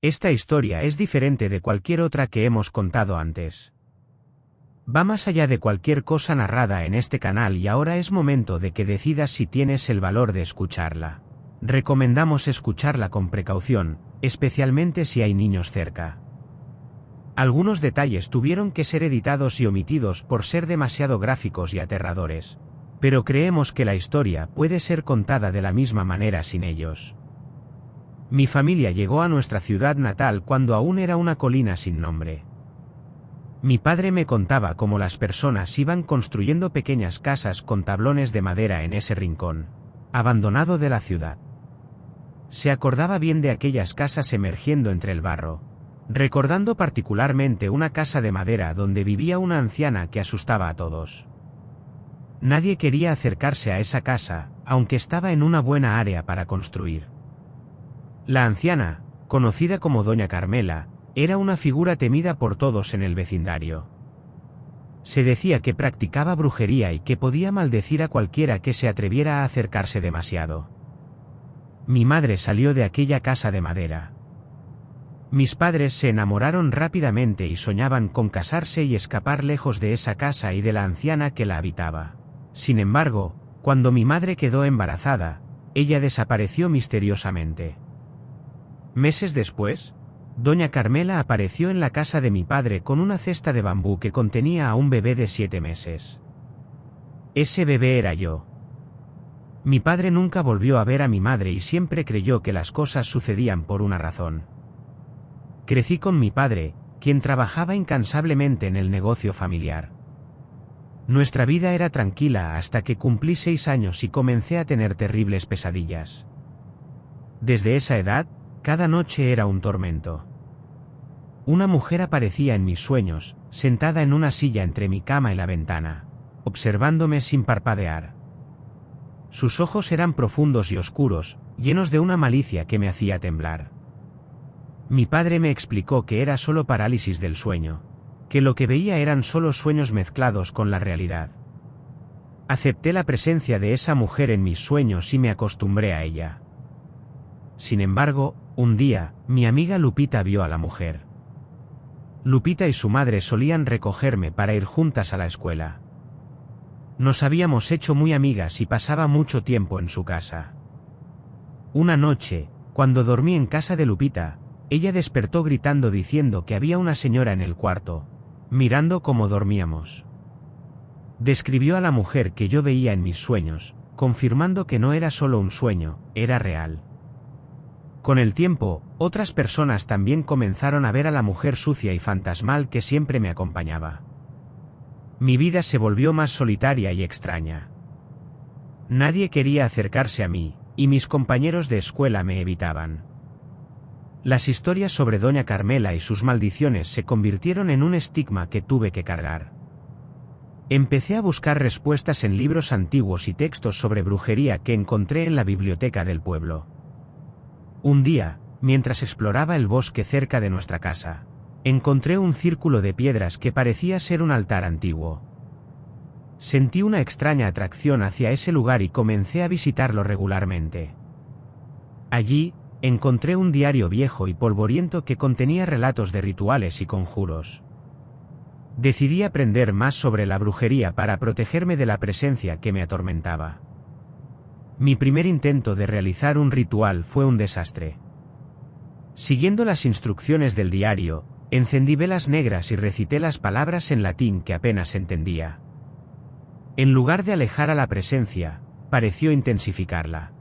Esta historia es diferente de cualquier otra que hemos contado antes. Va más allá de cualquier cosa narrada en este canal y ahora es momento de que decidas si tienes el valor de escucharla. Recomendamos escucharla con precaución, especialmente si hay niños cerca. Algunos detalles tuvieron que ser editados y omitidos por ser demasiado gráficos y aterradores, pero creemos que la historia puede ser contada de la misma manera sin ellos. Mi familia llegó a nuestra ciudad natal cuando aún era una colina sin nombre. Mi padre me contaba cómo las personas iban construyendo pequeñas casas con tablones de madera en ese rincón abandonado de la ciudad. Se acordaba bien de aquellas casas emergiendo entre el barro, recordando particularmente una casa de madera donde vivía una anciana que asustaba a todos. Nadie quería acercarse a esa casa, aunque estaba en una buena área para construir. La anciana, conocida como Doña Carmela, era una figura temida por todos en el vecindario. Se decía que practicaba brujería y que podía maldecir a cualquiera que se atreviera a acercarse demasiado. Mi madre salió de aquella casa de madera. Mis padres se enamoraron rápidamente y soñaban con casarse y escapar lejos de esa casa y de la anciana que la habitaba. Sin embargo, cuando mi madre quedó embarazada, ella desapareció misteriosamente. Meses después, Doña Carmela apareció en la casa de mi padre con una cesta de bambú que contenía a un bebé de 7 meses. Ese bebé era yo. Mi padre nunca volvió a ver a mi madre y siempre creyó que las cosas sucedían por una razón. Crecí con mi padre, quien trabajaba incansablemente en el negocio familiar. Nuestra vida era tranquila hasta que cumplí 6 años y comencé a tener terribles pesadillas. Desde esa edad, cada noche era un tormento. Una mujer aparecía en mis sueños, sentada en una silla entre mi cama y la ventana, observándome sin parpadear. Sus ojos eran profundos y oscuros, llenos de una malicia que me hacía temblar. Mi padre me explicó que era solo parálisis del sueño, que lo que veía eran solo sueños mezclados con la realidad. Acepté la presencia de esa mujer en mis sueños y me acostumbré a ella. Sin embargo, un día, mi amiga Lupita vio a la mujer. Lupita y su madre solían recogerme para ir juntas a la escuela. Nos habíamos hecho muy amigas y pasaba mucho tiempo en su casa. Una noche, cuando dormí en casa de Lupita, ella despertó gritando diciendo que había una señora en el cuarto, mirando cómo dormíamos. Describió a la mujer que yo veía en mis sueños, confirmando que no era solo un sueño, era real. Con el tiempo, otras personas también comenzaron a ver a la mujer sucia y fantasmal que siempre me acompañaba. Mi vida se volvió más solitaria y extraña. Nadie quería acercarse a mí, y mis compañeros de escuela me evitaban. Las historias sobre Doña Carmela y sus maldiciones se convirtieron en un estigma que tuve que cargar. Empecé a buscar respuestas en libros antiguos y textos sobre brujería que encontré en la biblioteca del pueblo. Un día, mientras exploraba el bosque cerca de nuestra casa, encontré un círculo de piedras que parecía ser un altar antiguo. Sentí una extraña atracción hacia ese lugar y comencé a visitarlo regularmente. Allí, encontré un diario viejo y polvoriento que contenía relatos de rituales y conjuros. Decidí aprender más sobre la brujería para protegerme de la presencia que me atormentaba. Mi primer intento de realizar un ritual fue un desastre. Siguiendo las instrucciones del diario, encendí velas negras y recité las palabras en latín que apenas entendía. En lugar de alejar a la presencia, pareció intensificarla.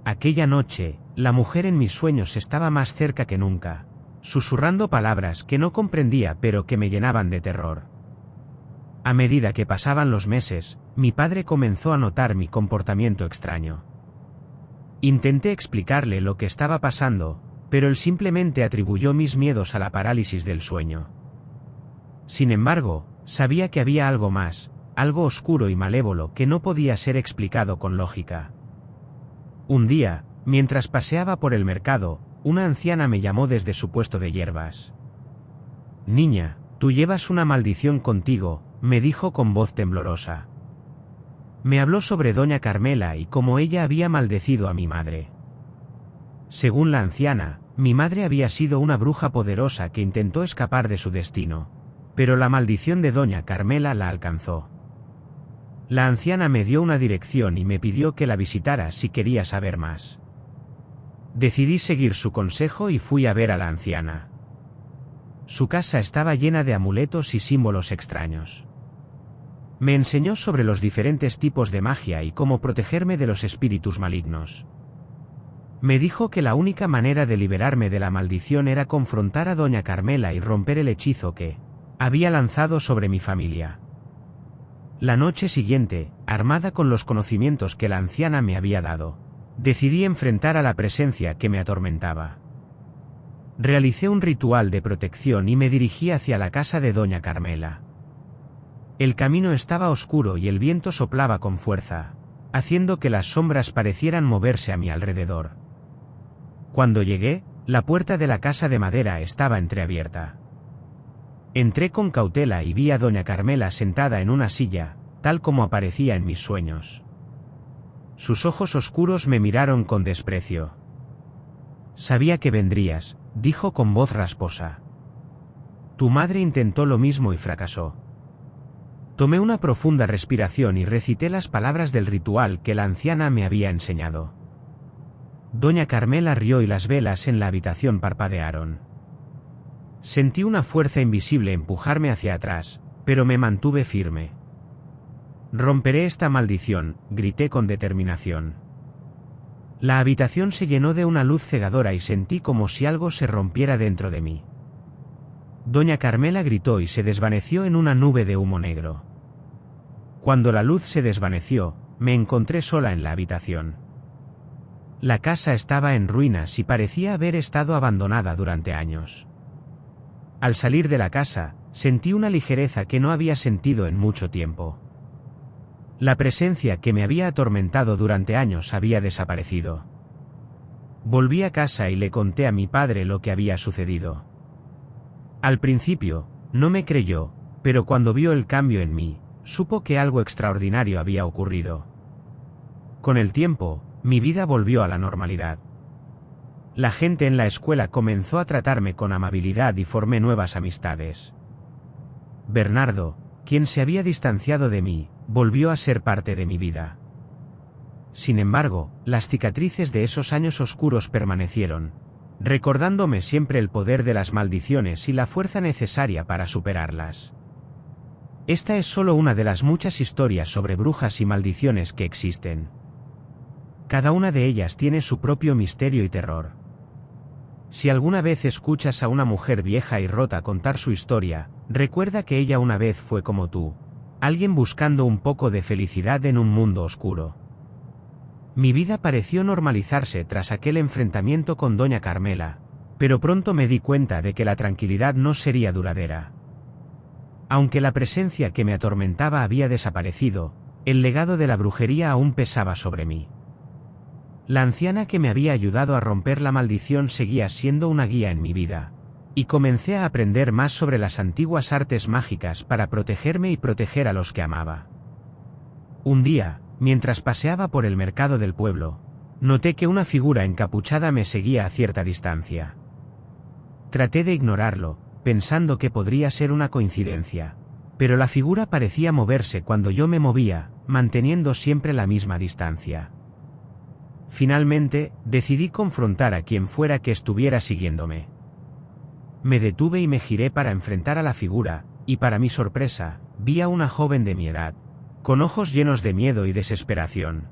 Aquella noche, la mujer en mis sueños estaba más cerca que nunca, susurrando palabras que no comprendía pero que me llenaban de terror. A medida que pasaban los meses, mi padre comenzó a notar mi comportamiento extraño. Intenté explicarle lo que estaba pasando, pero él simplemente atribuyó mis miedos a la parálisis del sueño. Sin embargo, sabía que había algo más, algo oscuro y malévolo que no podía ser explicado con lógica. Un día, mientras paseaba por el mercado, una anciana me llamó desde su puesto de hierbas. «Niña, tú llevas una maldición contigo», me dijo con voz temblorosa. Me habló sobre Doña Carmela y cómo ella había maldecido a mi madre. Según la anciana, Mi madre había sido una bruja poderosa que intentó escapar de su destino, pero la maldición de doña Carmela la alcanzó. La anciana me dio una dirección y me pidió que la visitara si quería saber más. Decidí seguir su consejo y fui a ver a la anciana. Su casa estaba llena de amuletos y símbolos extraños. Me enseñó sobre los diferentes tipos de magia y cómo protegerme de los espíritus malignos. Me dijo que la única manera de liberarme de la maldición era confrontar a doña Carmela y romper el hechizo que había lanzado sobre mi familia. La noche siguiente, armada con los conocimientos que la anciana me había dado, decidí enfrentar a la presencia que me atormentaba. Realicé un ritual de protección y me dirigí hacia la casa de doña Carmela. El camino estaba oscuro y el viento soplaba con fuerza, haciendo que las sombras parecieran moverse a mi alrededor. Cuando llegué, la puerta de la casa de madera estaba entreabierta. Entré con cautela y vi a doña Carmela sentada en una silla, tal como aparecía en mis sueños. Sus ojos oscuros me miraron con desprecio. «Sabía que vendrías», dijo con voz rasposa. «Tu madre intentó lo mismo y fracasó». Tomé una profunda respiración y recité las palabras del ritual que la anciana me había enseñado. Doña Carmela rió y las velas en la habitación parpadearon. Sentí una fuerza invisible empujarme hacia atrás, pero me mantuve firme. «Romperé esta maldición», grité con determinación. La habitación se llenó de una luz cegadora y sentí como si algo se rompiera dentro de mí. Doña Carmela gritó y se desvaneció en una nube de humo negro. Cuando la luz se desvaneció, me encontré sola en la habitación. La casa estaba en ruinas y parecía haber estado abandonada durante años. Al salir de la casa, sentí una ligereza que no había sentido en mucho tiempo. La presencia que me había atormentado durante años había desaparecido. Volví a casa y le conté a mi padre lo que había sucedido. Al principio, no me creyó, pero cuando vio el cambio en mí, supo que algo extraordinario había ocurrido. Con el tiempo, mi vida volvió a la normalidad. La gente en la escuela comenzó a tratarme con amabilidad y formé nuevas amistades. Bernardo, quien se había distanciado de mí, volvió a ser parte de mi vida. Sin embargo, las cicatrices de esos años oscuros permanecieron, recordándome siempre el poder de las maldiciones y la fuerza necesaria para superarlas. Esta es solo una de las muchas historias sobre brujas y maldiciones que existen. Cada una de ellas tiene su propio misterio y terror. Si alguna vez escuchas a una mujer vieja y rota contar su historia, recuerda que ella una vez fue como tú, alguien buscando un poco de felicidad en un mundo oscuro. Mi vida pareció normalizarse tras aquel enfrentamiento con doña Carmela, pero pronto me di cuenta de que la tranquilidad no sería duradera. Aunque la presencia que me atormentaba había desaparecido, el legado de la brujería aún pesaba sobre mí. La anciana que me había ayudado a romper la maldición seguía siendo una guía en mi vida, y comencé a aprender más sobre las antiguas artes mágicas para protegerme y proteger a los que amaba. Un día, mientras paseaba por el mercado del pueblo, noté que una figura encapuchada me seguía a cierta distancia. Traté de ignorarlo, pensando que podría ser una coincidencia, pero la figura parecía moverse cuando yo me movía, manteniendo siempre la misma distancia. Finalmente, decidí confrontar a quien fuera que estuviera siguiéndome. Me detuve y me giré para enfrentar a la figura, y para mi sorpresa, vi a una joven de mi edad, con ojos llenos de miedo y desesperación.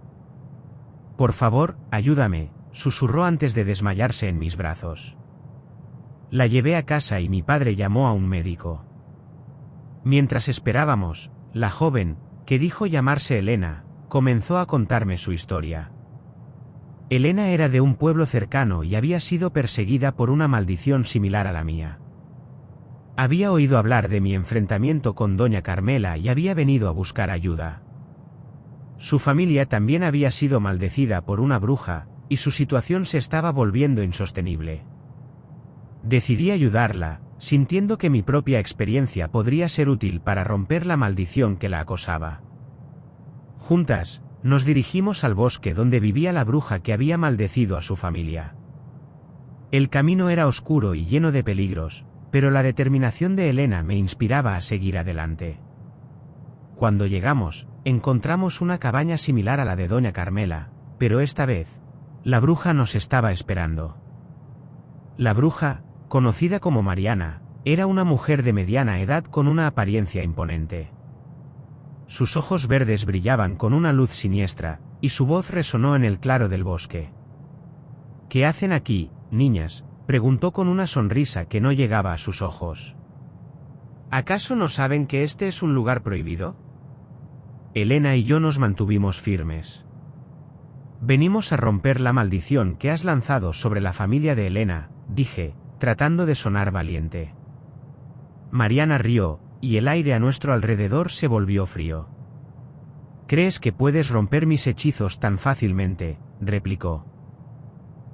«Por favor, ayúdame», susurró antes de desmayarse en mis brazos. La llevé a casa y mi padre llamó a un médico. Mientras esperábamos, la joven, que dijo llamarse Elena, comenzó a contarme su historia. Elena era de un pueblo cercano y había sido perseguida por una maldición similar a la mía. Había oído hablar de mi enfrentamiento con doña Carmela y había venido a buscar ayuda. Su familia también había sido maldecida por una bruja, y su situación se estaba volviendo insostenible. Decidí ayudarla, sintiendo que mi propia experiencia podría ser útil para romper la maldición que la acosaba. Juntas, nos dirigimos al bosque donde vivía la bruja que había maldecido a su familia. El camino era oscuro y lleno de peligros, pero la determinación de Elena me inspiraba a seguir adelante. Cuando llegamos, encontramos una cabaña similar a la de doña Carmela, pero esta vez, la bruja nos estaba esperando. La bruja, conocida como Mariana, era una mujer de mediana edad con una apariencia imponente. Sus ojos verdes brillaban con una luz siniestra, y su voz resonó en el claro del bosque. ¿Qué hacen aquí, niñas?, preguntó con una sonrisa que no llegaba a sus ojos. ¿Acaso no saben que este es un lugar prohibido? Elena y yo nos mantuvimos firmes. Venimos a romper la maldición que has lanzado sobre la familia de Elena, dije, tratando de sonar valiente. Mariana rió, y el aire a nuestro alrededor se volvió frío. ¿Crees que puedes romper mis hechizos tan fácilmente?, replicó.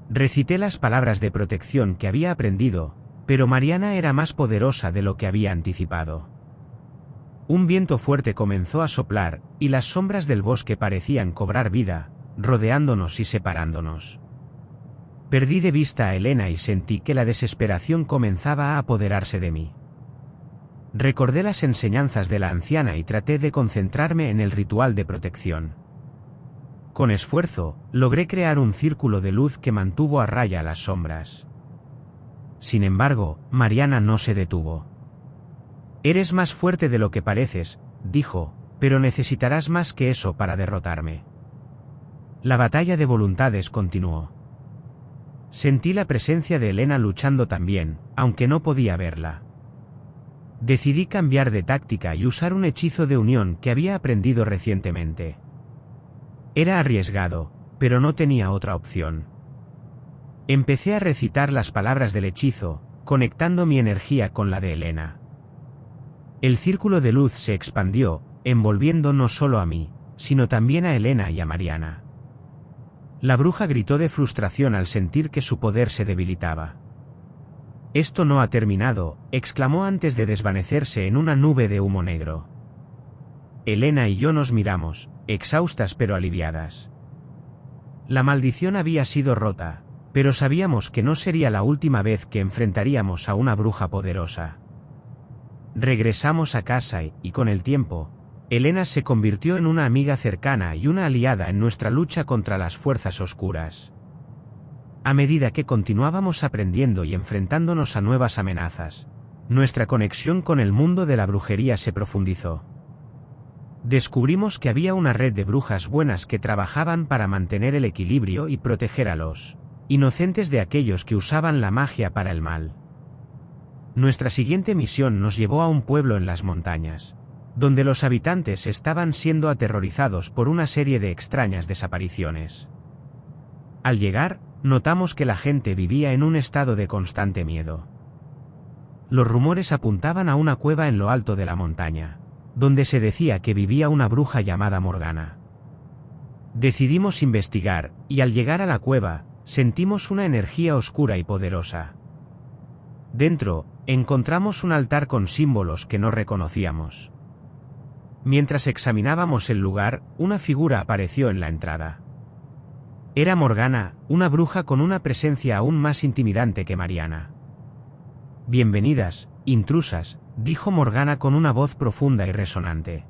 Recité las palabras de protección que había aprendido, pero Mariana era más poderosa de lo que había anticipado. Un viento fuerte comenzó a soplar, y las sombras del bosque parecían cobrar vida, rodeándonos y separándonos. Perdí de vista a Elena y sentí que la desesperación comenzaba a apoderarse de mí. Recordé las enseñanzas de la anciana y traté de concentrarme en el ritual de protección. Con esfuerzo, logré crear un círculo de luz que mantuvo a raya las sombras. Sin embargo, Mariana no se detuvo. «Eres más fuerte de lo que pareces», dijo, «pero necesitarás más que eso para derrotarme». La batalla de voluntades continuó. Sentí la presencia de Elena luchando también, aunque no podía verla. Decidí cambiar de táctica y usar un hechizo de unión que había aprendido recientemente. Era arriesgado, pero no tenía otra opción. Empecé a recitar las palabras del hechizo, conectando mi energía con la de Elena. El círculo de luz se expandió, envolviendo no solo a mí, sino también a Elena y a Mariana. La bruja gritó de frustración al sentir que su poder se debilitaba. «Esto no ha terminado», exclamó antes de desvanecerse en una nube de humo negro. Elena y yo nos miramos, exhaustas pero aliviadas. La maldición había sido rota, pero sabíamos que no sería la última vez que enfrentaríamos a una bruja poderosa. Regresamos a casa y con el tiempo, Elena se convirtió en una amiga cercana y una aliada en nuestra lucha contra las fuerzas oscuras. A medida que continuábamos aprendiendo y enfrentándonos a nuevas amenazas, nuestra conexión con el mundo de la brujería se profundizó. Descubrimos que había una red de brujas buenas que trabajaban para mantener el equilibrio y proteger a los inocentes de aquellos que usaban la magia para el mal. Nuestra siguiente misión nos llevó a un pueblo en las montañas, donde los habitantes estaban siendo aterrorizados por una serie de extrañas desapariciones. Al llegar, notamos que la gente vivía en un estado de constante miedo. Los rumores apuntaban a una cueva en lo alto de la montaña, donde se decía que vivía una bruja llamada Morgana. Decidimos investigar, y al llegar a la cueva, sentimos una energía oscura y poderosa. Dentro, encontramos un altar con símbolos que no reconocíamos. Mientras examinábamos el lugar, una figura apareció en la entrada. Era Morgana, una bruja con una presencia aún más intimidante que Mariana. «Bienvenidas, intrusas», dijo Morgana con una voz profunda y resonante.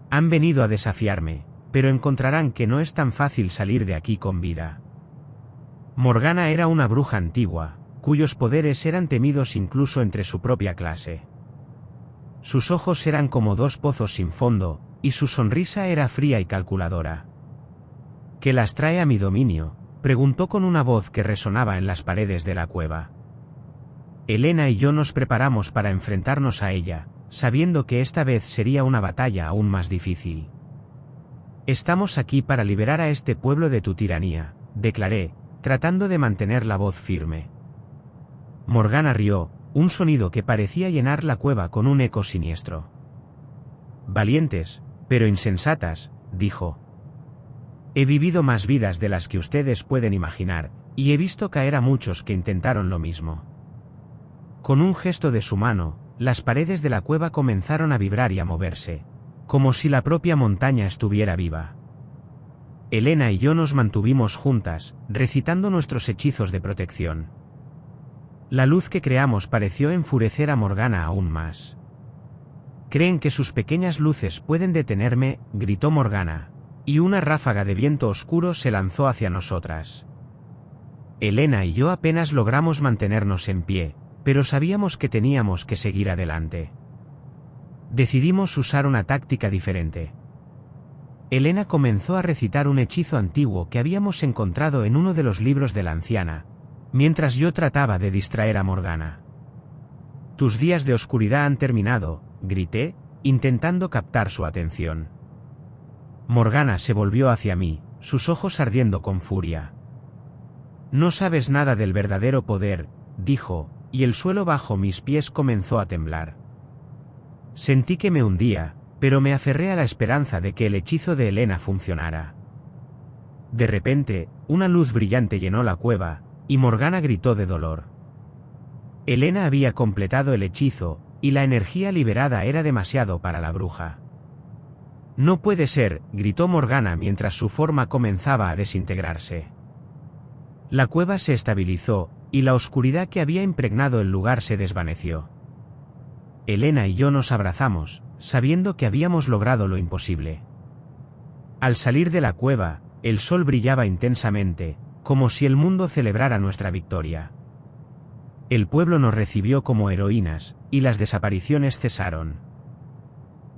«Han venido a desafiarme, pero encontrarán que no es tan fácil salir de aquí con vida». Morgana era una bruja antigua, cuyos poderes eran temidos incluso entre su propia clase. Sus ojos eran como dos pozos sin fondo, y su sonrisa era fría y calculadora. «¿Qué las trae a mi dominio?», preguntó con una voz que resonaba en las paredes de la cueva. Elena y yo nos preparamos para enfrentarnos a ella, sabiendo que esta vez sería una batalla aún más difícil. «Estamos aquí para liberar a este pueblo de tu tiranía», declaré, tratando de mantener la voz firme. Morgana rió, un sonido que parecía llenar la cueva con un eco siniestro. «Valientes, pero insensatas», dijo. «He vivido más vidas de las que ustedes pueden imaginar, y he visto caer a muchos que intentaron lo mismo». Con un gesto de su mano, las paredes de la cueva comenzaron a vibrar y a moverse, como si la propia montaña estuviera viva. Elena y yo nos mantuvimos juntas, recitando nuestros hechizos de protección. La luz que creamos pareció enfurecer a Morgana aún más. «Creen que sus pequeñas luces pueden detenerme», gritó Morgana, y una ráfaga de viento oscuro se lanzó hacia nosotras. Elena y yo apenas logramos mantenernos en pie, pero sabíamos que teníamos que seguir adelante. Decidimos usar una táctica diferente. Elena comenzó a recitar un hechizo antiguo que habíamos encontrado en uno de los libros de la anciana, mientras yo trataba de distraer a Morgana. «Tus días de oscuridad han terminado», grité, intentando captar su atención. Morgana se volvió hacia mí, sus ojos ardiendo con furia. «No sabes nada del verdadero poder», dijo, y el suelo bajo mis pies comenzó a temblar. Sentí que me hundía, pero me aferré a la esperanza de que el hechizo de Elena funcionara. De repente, una luz brillante llenó la cueva, y Morgana gritó de dolor. Elena había completado el hechizo, y la energía liberada era demasiado para la bruja. «No puede ser», gritó Morgana mientras su forma comenzaba a desintegrarse. La cueva se estabilizó, y la oscuridad que había impregnado el lugar se desvaneció. Elena y yo nos abrazamos, sabiendo que habíamos logrado lo imposible. Al salir de la cueva, el sol brillaba intensamente, como si el mundo celebrara nuestra victoria. El pueblo nos recibió como heroínas, y las desapariciones cesaron.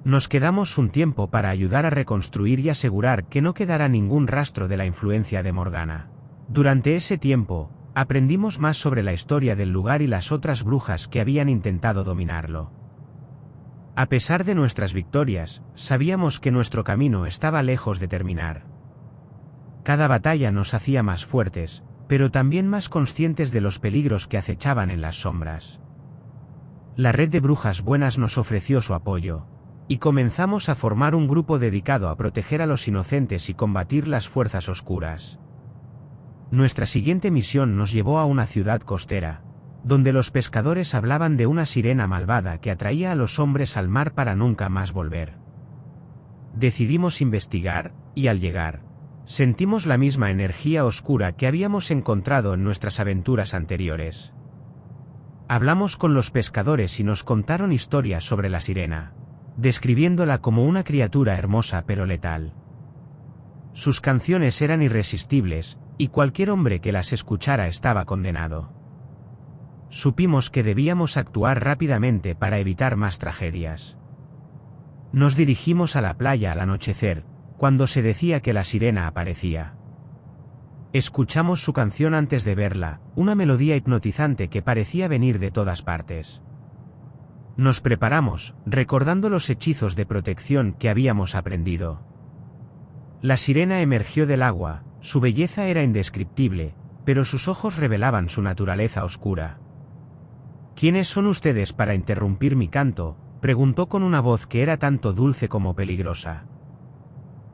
Nos quedamos un tiempo para ayudar a reconstruir y asegurar que no quedara ningún rastro de la influencia de Morgana. Durante ese tiempo, aprendimos más sobre la historia del lugar y las otras brujas que habían intentado dominarlo. A pesar de nuestras victorias, sabíamos que nuestro camino estaba lejos de terminar. Cada batalla nos hacía más fuertes, pero también más conscientes de los peligros que acechaban en las sombras. La red de brujas buenas nos ofreció su apoyo, y comenzamos a formar un grupo dedicado a proteger a los inocentes y combatir las fuerzas oscuras. Nuestra siguiente misión nos llevó a una ciudad costera, donde los pescadores hablaban de una sirena malvada que atraía a los hombres al mar para nunca más volver. Decidimos investigar, y al llegar, sentimos la misma energía oscura que habíamos encontrado en nuestras aventuras anteriores. Hablamos con los pescadores y nos contaron historias sobre la sirena, describiéndola como una criatura hermosa pero letal. Sus canciones eran irresistibles, y cualquier hombre que las escuchara estaba condenado. Supimos que debíamos actuar rápidamente para evitar más tragedias. Nos dirigimos a la playa al anochecer, cuando se decía que la sirena aparecía. Escuchamos su canción antes de verla, una melodía hipnotizante que parecía venir de todas partes. Nos preparamos, recordando los hechizos de protección que habíamos aprendido. La sirena emergió del agua, su belleza era indescriptible, pero sus ojos revelaban su naturaleza oscura. «¿Quiénes son ustedes para interrumpir mi canto?», preguntó con una voz que era tanto dulce como peligrosa.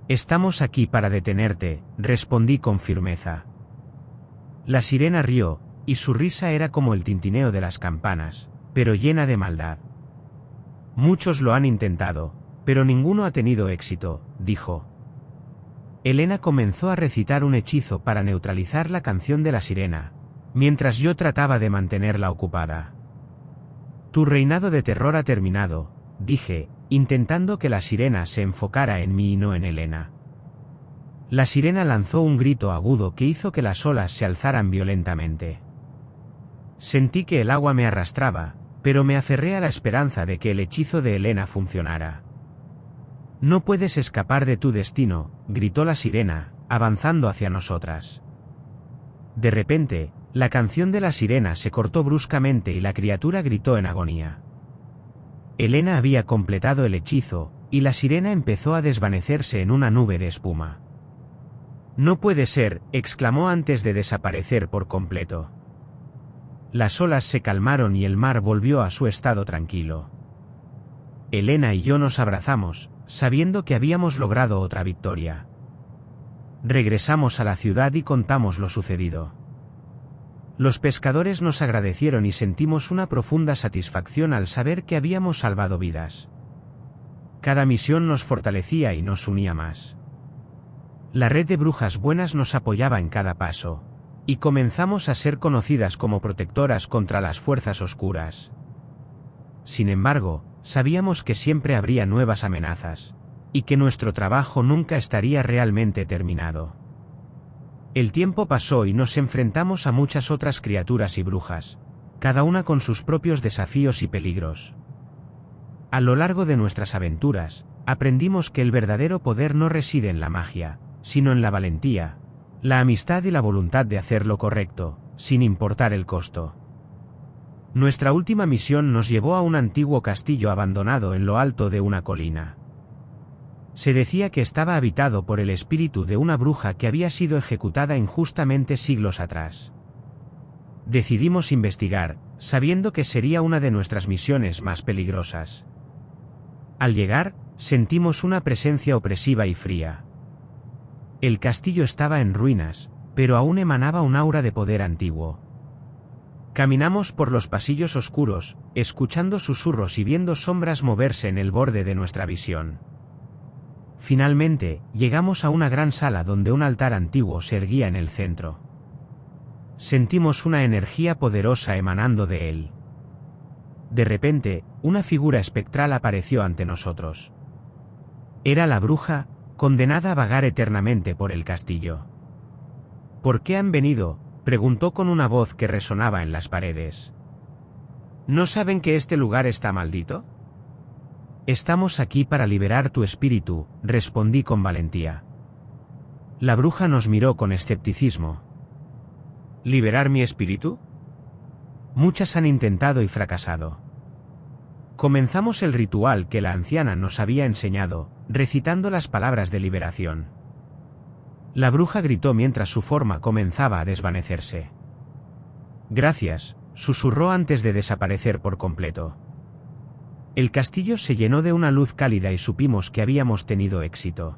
«Estamos aquí para detenerte», respondí con firmeza. La sirena rió, y su risa era como el tintineo de las campanas, pero llena de maldad. «Muchos lo han intentado, pero ninguno ha tenido éxito», dijo. Elena comenzó a recitar un hechizo para neutralizar la canción de la sirena, mientras yo trataba de mantenerla ocupada. «Tu reinado de terror ha terminado», dije, intentando que la sirena se enfocara en mí y no en Elena. La sirena lanzó un grito agudo que hizo que las olas se alzaran violentamente. Sentí que el agua me arrastraba, pero me aferré a la esperanza de que el hechizo de Elena funcionara. «No puedes escapar de tu destino», gritó la sirena, avanzando hacia nosotras. De repente, la canción de la sirena se cortó bruscamente y la criatura gritó en agonía. Elena había completado el hechizo, y la sirena empezó a desvanecerse en una nube de espuma. «No puede ser», exclamó antes de desaparecer por completo. Las olas se calmaron y el mar volvió a su estado tranquilo. Elena y yo nos abrazamos, sabiendo que habíamos logrado otra victoria. Regresamos a la ciudad y contamos lo sucedido. Los pescadores nos agradecieron y sentimos una profunda satisfacción al saber que habíamos salvado vidas. Cada misión nos fortalecía y nos unía más. La red de brujas buenas nos apoyaba en cada paso, Y comenzamos a ser conocidas como protectoras contra las fuerzas oscuras. Sin embargo, sabíamos que siempre habría nuevas amenazas, y que nuestro trabajo nunca estaría realmente terminado. El tiempo pasó y nos enfrentamos a muchas otras criaturas y brujas, cada una con sus propios desafíos y peligros. A lo largo de nuestras aventuras, aprendimos que el verdadero poder no reside en la magia, sino en la valentía, la amistad y la voluntad de hacer lo correcto, sin importar el costo. Nuestra última misión nos llevó a un antiguo castillo abandonado en lo alto de una colina. Se decía que estaba habitado por el espíritu de una bruja que había sido ejecutada injustamente siglos atrás. Decidimos investigar, sabiendo que sería una de nuestras misiones más peligrosas. Al llegar, sentimos una presencia opresiva y fría. El castillo estaba en ruinas, pero aún emanaba un aura de poder antiguo. Caminamos por los pasillos oscuros, escuchando susurros y viendo sombras moverse en el borde de nuestra visión. Finalmente, llegamos a una gran sala donde un altar antiguo se erguía en el centro. Sentimos una energía poderosa emanando de él. De repente, una figura espectral apareció ante nosotros. Era la bruja, condenada a vagar eternamente por el castillo. ¿Por qué han venido?, preguntó con una voz que resonaba en las paredes. ¿No saben que este lugar está maldito? Estamos aquí para liberar tu espíritu, respondí con valentía. La bruja nos miró con escepticismo. ¿Liberar mi espíritu? Muchas han intentado y fracasado. Comenzamos el ritual que la anciana nos había enseñado, recitando las palabras de liberación. La bruja gritó mientras su forma comenzaba a desvanecerse. Gracias, susurró antes de desaparecer por completo. El castillo se llenó de una luz cálida y supimos que habíamos tenido éxito.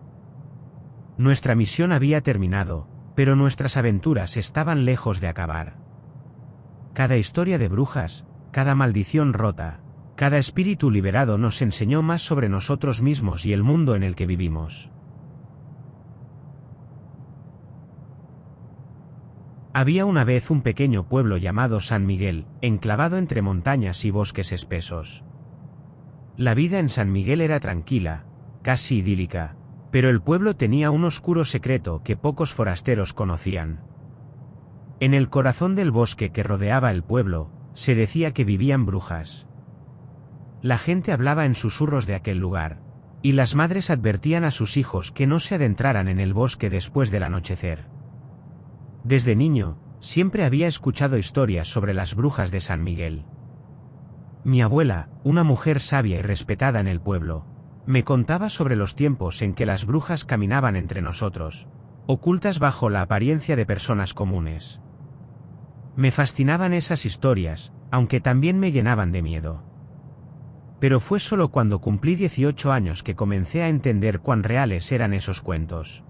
Nuestra misión había terminado, pero nuestras aventuras estaban lejos de acabar. Cada historia de brujas, cada maldición rota, cada espíritu liberado nos enseñó más sobre nosotros mismos y el mundo en el que vivimos. Había una vez un pequeño pueblo llamado San Miguel, enclavado entre montañas y bosques espesos. La vida en San Miguel era tranquila, casi idílica, pero el pueblo tenía un oscuro secreto que pocos forasteros conocían. En el corazón del bosque que rodeaba el pueblo, se decía que vivían brujas. La gente hablaba en susurros de aquel lugar, y las madres advertían a sus hijos que no se adentraran en el bosque después del anochecer. Desde niño, siempre había escuchado historias sobre las brujas de San Miguel. Mi abuela, una mujer sabia y respetada en el pueblo, me contaba sobre los tiempos en que las brujas caminaban entre nosotros, ocultas bajo la apariencia de personas comunes. Me fascinaban esas historias, aunque también me llenaban de miedo. Pero fue solo cuando cumplí 18 años que comencé a entender cuán reales eran esos cuentos.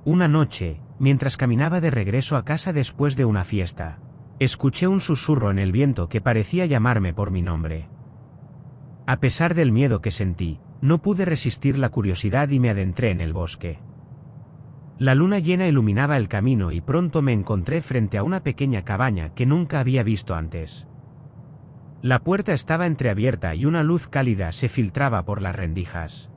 Una noche, mientras caminaba de regreso a casa después de una fiesta, escuché un susurro en el viento que parecía llamarme por mi nombre. A pesar del miedo que sentí, no pude resistir la curiosidad y me adentré en el bosque. La luna llena iluminaba el camino y pronto me encontré frente a una pequeña cabaña que nunca había visto antes. La puerta estaba entreabierta y una luz cálida se filtraba por las rendijas.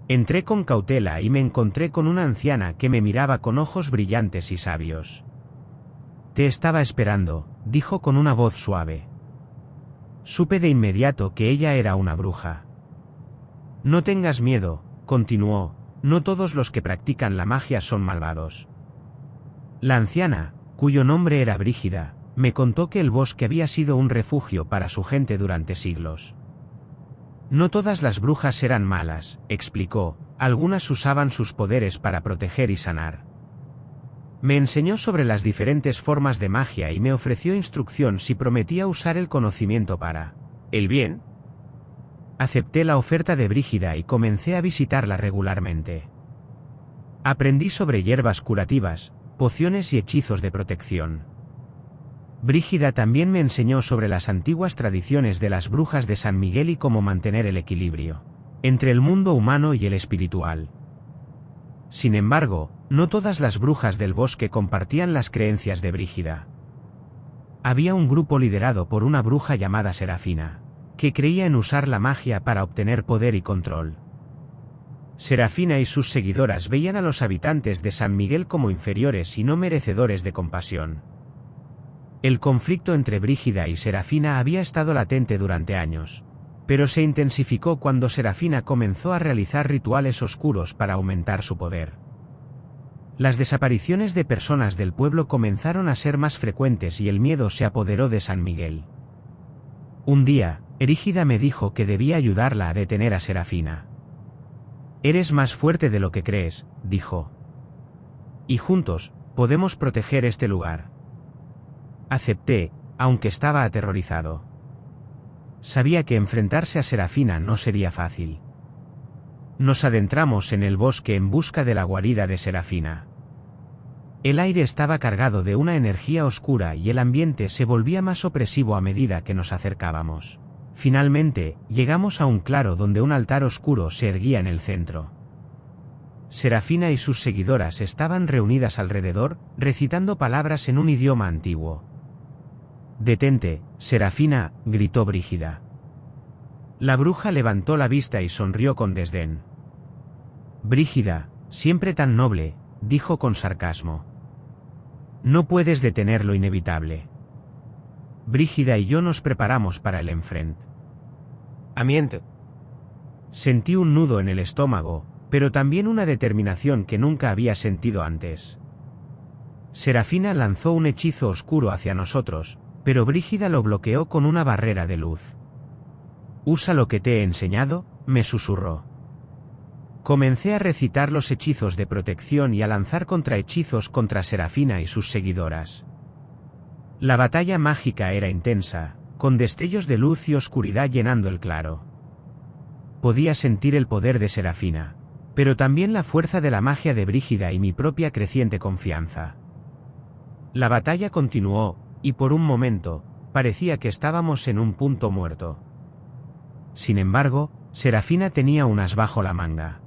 Entré con cautela y me encontré con una anciana que me miraba con ojos brillantes y sabios. «Te estaba esperando», dijo con una voz suave. Supe de inmediato que ella era una bruja. «No tengas miedo», continuó, «no todos los que practican la magia son malvados». La anciana, cuyo nombre era Brígida, me contó que el bosque había sido un refugio para su gente durante siglos. No todas las brujas eran malas, explicó, algunas usaban sus poderes para proteger y sanar. Me enseñó sobre las diferentes formas de magia y me ofreció instrucción si prometía usar el conocimiento para el bien. Acepté la oferta de Brígida y comencé a visitarla regularmente. Aprendí sobre hierbas curativas, pociones y hechizos de protección. Brígida también me enseñó sobre las antiguas tradiciones de las brujas de San Miguel y cómo mantener el equilibrio entre el mundo humano y el espiritual. Sin embargo, no todas las brujas del bosque compartían las creencias de Brígida. Había un grupo liderado por una bruja llamada Serafina, que creía en usar la magia para obtener poder y control. Serafina y sus seguidoras veían a los habitantes de San Miguel como inferiores y no merecedores de compasión. El conflicto entre Brígida y Serafina había estado latente durante años, pero se intensificó cuando Serafina comenzó a realizar rituales oscuros para aumentar su poder. Las desapariciones de personas del pueblo comenzaron a ser más frecuentes y el miedo se apoderó de San Miguel. Un día, Brígida me dijo que debía ayudarla a detener a Serafina. «Eres más fuerte de lo que crees», dijo. «Y juntos, podemos proteger este lugar». Acepté, aunque estaba aterrorizado. Sabía que enfrentarse a Serafina no sería fácil. Nos adentramos en el bosque en busca de la guarida de Serafina. El aire estaba cargado de una energía oscura y el ambiente se volvía más opresivo a medida que nos acercábamos. Finalmente, llegamos a un claro donde un altar oscuro se erguía en el centro. Serafina y sus seguidoras estaban reunidas alrededor, recitando palabras en un idioma antiguo. «Detente, Serafina», gritó Brígida. La bruja levantó la vista y sonrió con desdén. «Brígida, siempre tan noble», dijo con sarcasmo. «No puedes detener lo inevitable». Brígida y yo nos preparamos para el enfrentamiento. Sentí un nudo en el estómago, pero también una determinación que nunca había sentido antes. Serafina lanzó un hechizo oscuro hacia nosotros, pero Brígida lo bloqueó con una barrera de luz. «Usa lo que te he enseñado», me susurró. Comencé a recitar los hechizos de protección y a lanzar contrahechizos contra Serafina y sus seguidoras. La batalla mágica era intensa, con destellos de luz y oscuridad llenando el claro. Podía sentir el poder de Serafina, pero también la fuerza de la magia de Brígida y mi propia creciente confianza. La batalla continuó, y por un momento, parecía que estábamos en un punto muerto. Sin embargo, Serafina tenía un as bajo la manga.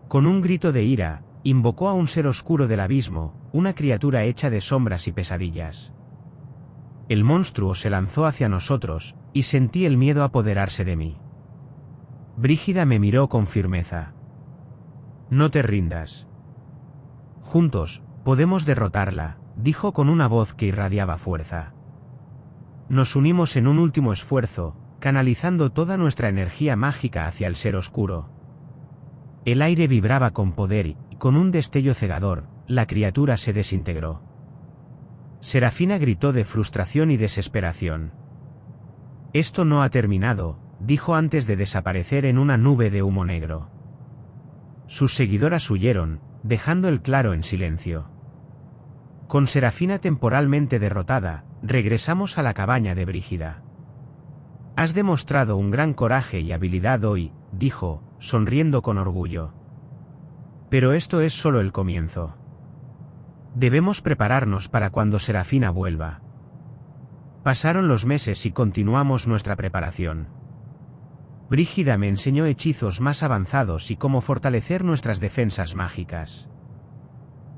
Con un grito de ira, invocó a un ser oscuro del abismo, una criatura hecha de sombras y pesadillas. El monstruo se lanzó hacia nosotros, y sentí el miedo apoderarse de mí. Brígida me miró con firmeza. «No te rindas. Juntos, podemos derrotarla», dijo con una voz que irradiaba fuerza. Nos unimos en un último esfuerzo, canalizando toda nuestra energía mágica hacia el ser oscuro. El aire vibraba con poder y, con un destello cegador, la criatura se desintegró. Serafina gritó de frustración y desesperación. «Esto no ha terminado», dijo antes de desaparecer en una nube de humo negro. Sus seguidoras huyeron, dejando el claro en silencio. Con Serafina temporalmente derrotada, regresamos a la cabaña de Brígida. «Has demostrado un gran coraje y habilidad hoy», dijo, sonriendo con orgullo. «Pero esto es solo el comienzo. Debemos prepararnos para cuando Serafina vuelva». Pasaron los meses y continuamos nuestra preparación. Brígida me enseñó hechizos más avanzados y cómo fortalecer nuestras defensas mágicas.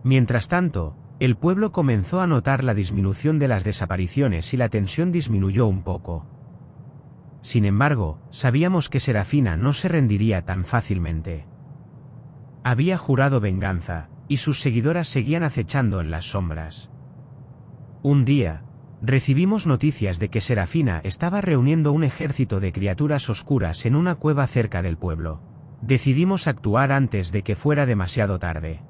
Mientras tanto, el pueblo comenzó a notar la disminución de las desapariciones y la tensión disminuyó un poco. Sin embargo, sabíamos que Serafina no se rendiría tan fácilmente. Había jurado venganza, y sus seguidoras seguían acechando en las sombras. Un día, recibimos noticias de que Serafina estaba reuniendo un ejército de criaturas oscuras en una cueva cerca del pueblo. Decidimos actuar antes de que fuera demasiado tarde.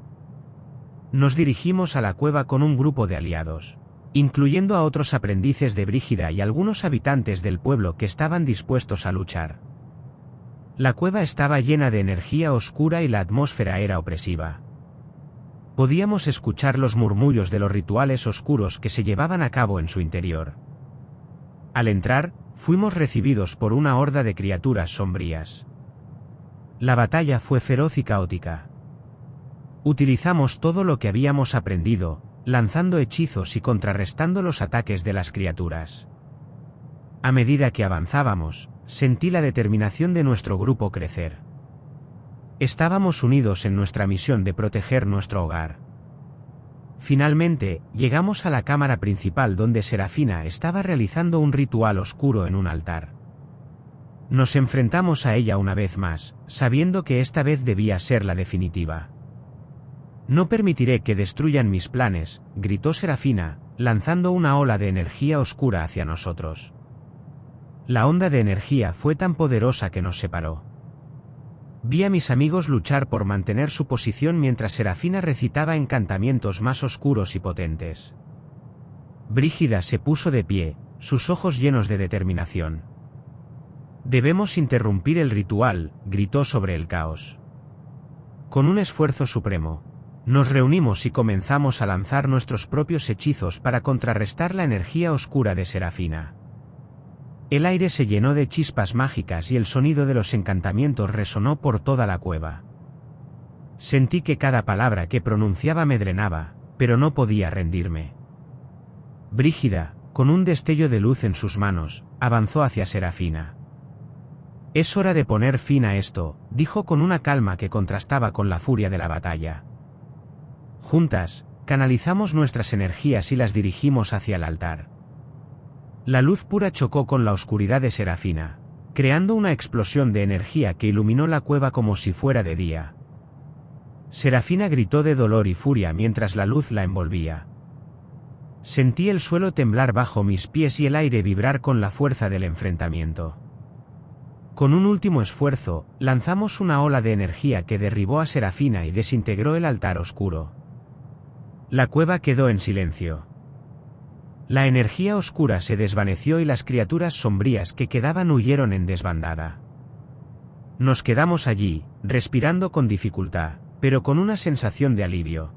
Nos dirigimos a la cueva con un grupo de aliados, incluyendo a otros aprendices de Brígida y algunos habitantes del pueblo que estaban dispuestos a luchar. La cueva estaba llena de energía oscura y la atmósfera era opresiva. Podíamos escuchar los murmullos de los rituales oscuros que se llevaban a cabo en su interior. Al entrar, fuimos recibidos por una horda de criaturas sombrías. La batalla fue feroz y caótica. Utilizamos todo lo que habíamos aprendido, lanzando hechizos y contrarrestando los ataques de las criaturas. A medida que avanzábamos, sentí la determinación de nuestro grupo crecer. Estábamos unidos en nuestra misión de proteger nuestro hogar. Finalmente, llegamos a la cámara principal donde Serafina estaba realizando un ritual oscuro en un altar. Nos enfrentamos a ella una vez más, sabiendo que esta vez debía ser la definitiva. No permitiré que destruyan mis planes, gritó Serafina, lanzando una ola de energía oscura hacia nosotros. La onda de energía fue tan poderosa que nos separó. Vi a mis amigos luchar por mantener su posición mientras Serafina recitaba encantamientos más oscuros y potentes. Brígida se puso de pie, sus ojos llenos de determinación. «Debemos interrumpir el ritual», gritó sobre el caos. Con un esfuerzo supremo, nos reunimos y comenzamos a lanzar nuestros propios hechizos para contrarrestar la energía oscura de Serafina. El aire se llenó de chispas mágicas y el sonido de los encantamientos resonó por toda la cueva. Sentí que cada palabra que pronunciaba me drenaba, pero no podía rendirme. Brígida, con un destello de luz en sus manos, avanzó hacia Serafina. «Es hora de poner fin a esto», dijo con una calma que contrastaba con la furia de la batalla. Juntas, canalizamos nuestras energías y las dirigimos hacia el altar. La luz pura chocó con la oscuridad de Serafina, creando una explosión de energía que iluminó la cueva como si fuera de día. Serafina gritó de dolor y furia mientras la luz la envolvía. Sentí el suelo temblar bajo mis pies y el aire vibrar con la fuerza del enfrentamiento. Con un último esfuerzo, lanzamos una ola de energía que derribó a Serafina y desintegró el altar oscuro. La cueva quedó en silencio. La energía oscura se desvaneció y las criaturas sombrías que quedaban huyeron en desbandada. Nos quedamos allí, respirando con dificultad, pero con una sensación de alivio.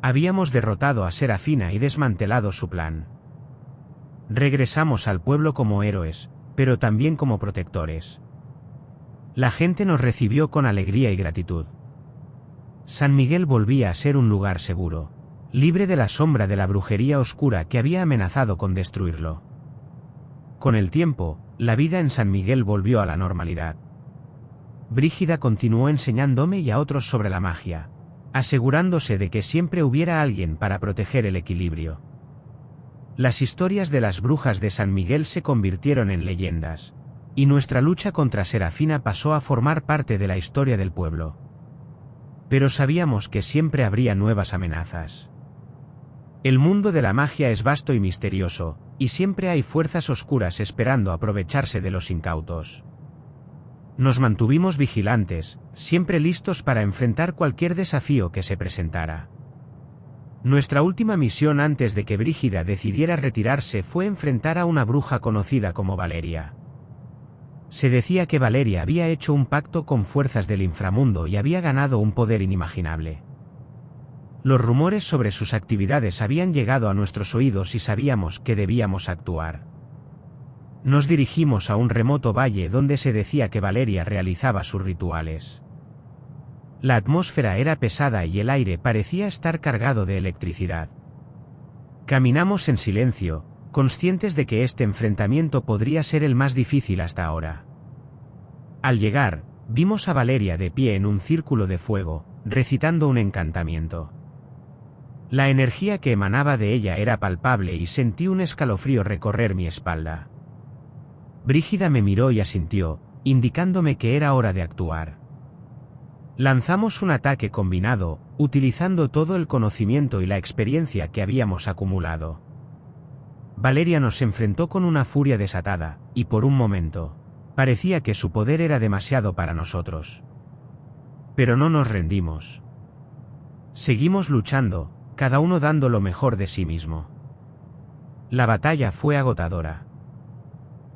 Habíamos derrotado a Serafina y desmantelado su plan. Regresamos al pueblo como héroes, pero también como protectores. La gente nos recibió con alegría y gratitud. San Miguel volvía a ser un lugar seguro, libre de la sombra de la brujería oscura que había amenazado con destruirlo. Con el tiempo, la vida en San Miguel volvió a la normalidad. Brígida continuó enseñándome y a otros sobre la magia, asegurándose de que siempre hubiera alguien para proteger el equilibrio. Las historias de las brujas de San Miguel se convirtieron en leyendas, y nuestra lucha contra Serafina pasó a formar parte de la historia del pueblo. Pero sabíamos que siempre habría nuevas amenazas. El mundo de la magia es vasto y misterioso, y siempre hay fuerzas oscuras esperando aprovecharse de los incautos. Nos mantuvimos vigilantes, siempre listos para enfrentar cualquier desafío que se presentara. Nuestra última misión antes de que Brígida decidiera retirarse fue enfrentar a una bruja conocida como Valeria. Se decía que Valeria había hecho un pacto con fuerzas del inframundo y había ganado un poder inimaginable. Los rumores sobre sus actividades habían llegado a nuestros oídos y sabíamos que debíamos actuar. Nos dirigimos a un remoto valle donde se decía que Valeria realizaba sus rituales. La atmósfera era pesada y el aire parecía estar cargado de electricidad. Caminamos en silencio, conscientes de que este enfrentamiento podría ser el más difícil hasta ahora. Al llegar, vimos a Valeria de pie en un círculo de fuego, recitando un encantamiento. La energía que emanaba de ella era palpable y sentí un escalofrío recorrer mi espalda. Brígida me miró y asintió, indicándome que era hora de actuar. Lanzamos un ataque combinado, utilizando todo el conocimiento y la experiencia que habíamos acumulado. Valeria nos enfrentó con una furia desatada, y por un momento, parecía que su poder era demasiado para nosotros. Pero no nos rendimos. Seguimos luchando, cada uno dando lo mejor de sí mismo. La batalla fue agotadora.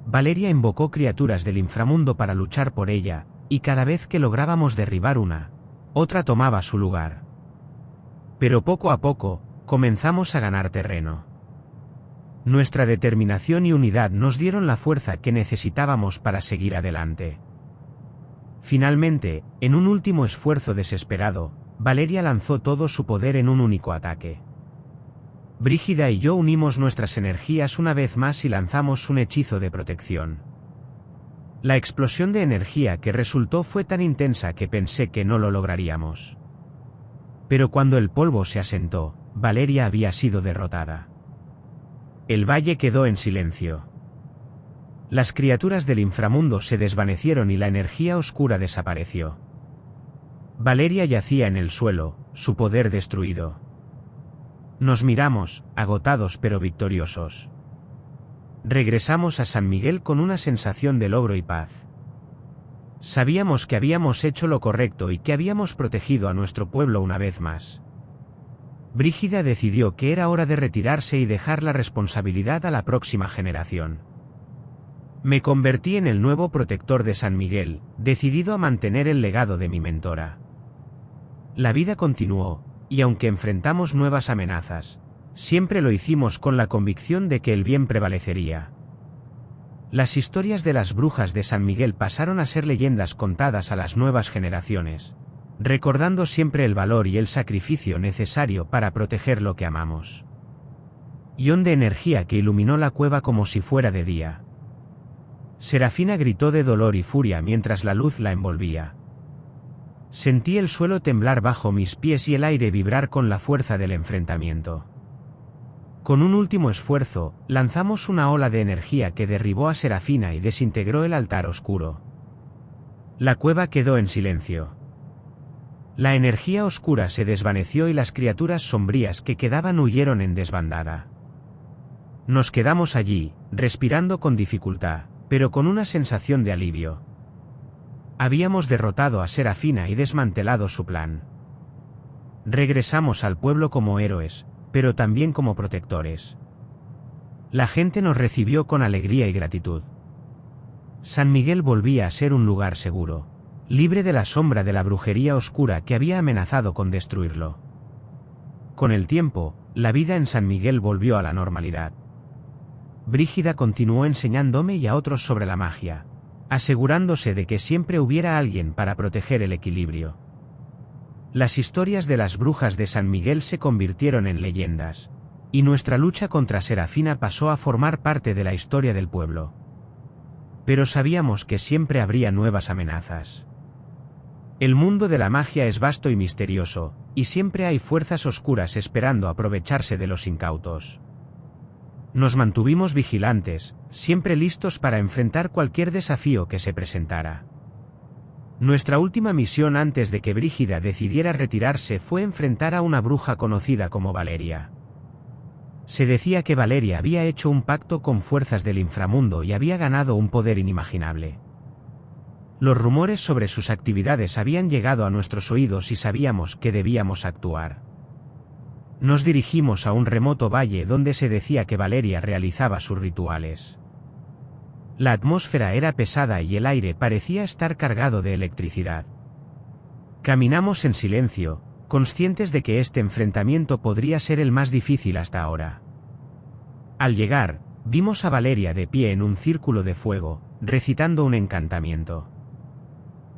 Valeria invocó criaturas del inframundo para luchar por ella, y cada vez que lográbamos derribar una, otra tomaba su lugar. Pero poco a poco, comenzamos a ganar terreno. Nuestra determinación y unidad nos dieron la fuerza que necesitábamos para seguir adelante. Finalmente, en un último esfuerzo desesperado, Valeria lanzó todo su poder en un único ataque. Brígida y yo unimos nuestras energías una vez más y lanzamos un hechizo de protección. La explosión de energía que resultó fue tan intensa que pensé que no lo lograríamos. Pero cuando el polvo se asentó, Valeria había sido derrotada. El valle quedó en silencio. Las criaturas del inframundo se desvanecieron y la energía oscura desapareció. Valeria yacía en el suelo, su poder destruido. Nos miramos, agotados pero victoriosos. Regresamos a San Miguel con una sensación de logro y paz. Sabíamos que habíamos hecho lo correcto y que habíamos protegido a nuestro pueblo una vez más. Brígida decidió que era hora de retirarse y dejar la responsabilidad a la próxima generación. Me convertí en el nuevo protector de San Miguel, decidido a mantener el legado de mi mentora. La vida continuó, y aunque enfrentamos nuevas amenazas, siempre lo hicimos con la convicción de que el bien prevalecería. Las historias de las brujas de San Miguel pasaron a ser leyendas contadas a las nuevas generaciones, recordando siempre el valor y el sacrificio necesario para proteger lo que amamos. Ion de energía que iluminó la cueva como si fuera de día. Serafina gritó de dolor y furia mientras la luz la envolvía. Sentí el suelo temblar bajo mis pies y el aire vibrar con la fuerza del enfrentamiento. Con un último esfuerzo, lanzamos una ola de energía que derribó a Serafina y desintegró el altar oscuro. La cueva quedó en silencio. La energía oscura se desvaneció y las criaturas sombrías que quedaban huyeron en desbandada. Nos quedamos allí, respirando con dificultad, pero con una sensación de alivio. Habíamos derrotado a Serafina y desmantelado su plan. Regresamos al pueblo como héroes, pero también como protectores. La gente nos recibió con alegría y gratitud. San Miguel volvía a ser un lugar seguro, libre de la sombra de la brujería oscura que había amenazado con destruirlo. Con el tiempo, la vida en San Miguel volvió a la normalidad. Brígida continuó enseñándome y a otros sobre la magia, asegurándose de que siempre hubiera alguien para proteger el equilibrio. Las historias de las brujas de San Miguel se convirtieron en leyendas, y nuestra lucha contra Serafina pasó a formar parte de la historia del pueblo. Pero sabíamos que siempre habría nuevas amenazas. El mundo de la magia es vasto y misterioso, y siempre hay fuerzas oscuras esperando aprovecharse de los incautos. Nos mantuvimos vigilantes, siempre listos para enfrentar cualquier desafío que se presentara. Nuestra última misión antes de que Brígida decidiera retirarse fue enfrentar a una bruja conocida como Valeria. Se decía que Valeria había hecho un pacto con fuerzas del inframundo y había ganado un poder inimaginable. Los rumores sobre sus actividades habían llegado a nuestros oídos y sabíamos que debíamos actuar. Nos dirigimos a un remoto valle donde se decía que Valeria realizaba sus rituales. La atmósfera era pesada y el aire parecía estar cargado de electricidad. Caminamos en silencio, conscientes de que este enfrentamiento podría ser el más difícil hasta ahora. Al llegar, vimos a Valeria de pie en un círculo de fuego, recitando un encantamiento.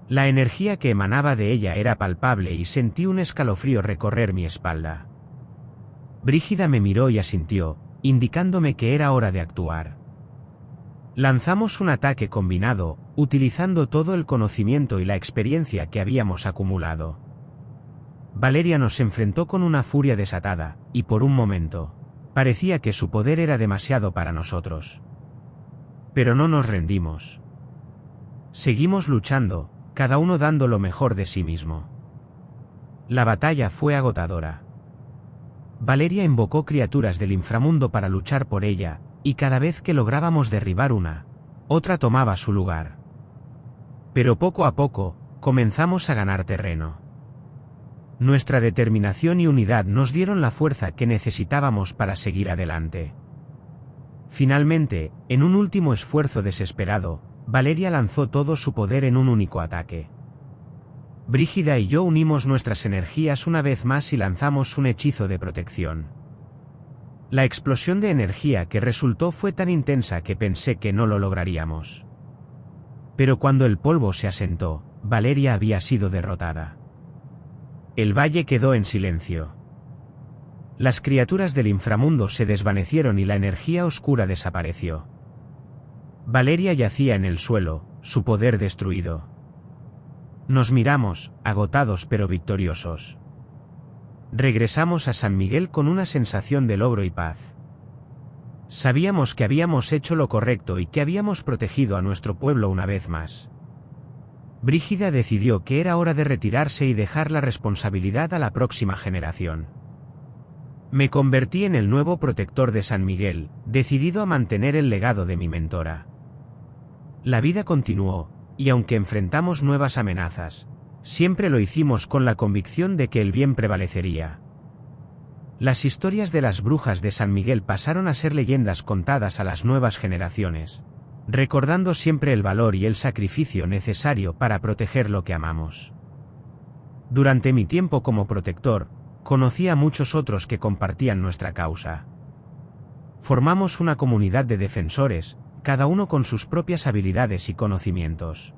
La energía que emanaba de ella era palpable y sentí un escalofrío recorrer mi espalda. Brígida me miró y asintió, indicándome que era hora de actuar. Lanzamos un ataque combinado, utilizando todo el conocimiento y la experiencia que habíamos acumulado. Valeria nos enfrentó con una furia desatada, y por un momento, parecía que su poder era demasiado para nosotros. Pero no nos rendimos. Seguimos luchando, cada uno dando lo mejor de sí mismo. La batalla fue agotadora. Valeria invocó criaturas del inframundo para luchar por ella, y cada vez que lográbamos derribar una, otra tomaba su lugar. Pero poco a poco, comenzamos a ganar terreno. Nuestra determinación y unidad nos dieron la fuerza que necesitábamos para seguir adelante. Finalmente, en un último esfuerzo desesperado, Valeria lanzó todo su poder en un único ataque. Brígida y yo unimos nuestras energías una vez más y lanzamos un hechizo de protección. La explosión de energía que resultó fue tan intensa que pensé que no lo lograríamos. Pero cuando el polvo se asentó, Valeria había sido derrotada. El valle quedó en silencio. Las criaturas del inframundo se desvanecieron y la energía oscura desapareció. Valeria yacía en el suelo, su poder destruido. Nos miramos, agotados pero victoriosos. Regresamos a San Miguel con una sensación de logro y paz. Sabíamos que habíamos hecho lo correcto y que habíamos protegido a nuestro pueblo una vez más. Brígida decidió que era hora de retirarse y dejar la responsabilidad a la próxima generación. Me convertí en el nuevo protector de San Miguel, decidido a mantener el legado de mi mentora. La vida continuó, y aunque enfrentamos nuevas amenazas, siempre lo hicimos con la convicción de que el bien prevalecería. Las historias de las brujas de San Miguel pasaron a ser leyendas contadas a las nuevas generaciones, recordando siempre el valor y el sacrificio necesario para proteger lo que amamos. Durante mi tiempo como protector, conocí a muchos otros que compartían nuestra causa. Formamos una comunidad de defensores, cada uno con sus propias habilidades y conocimientos.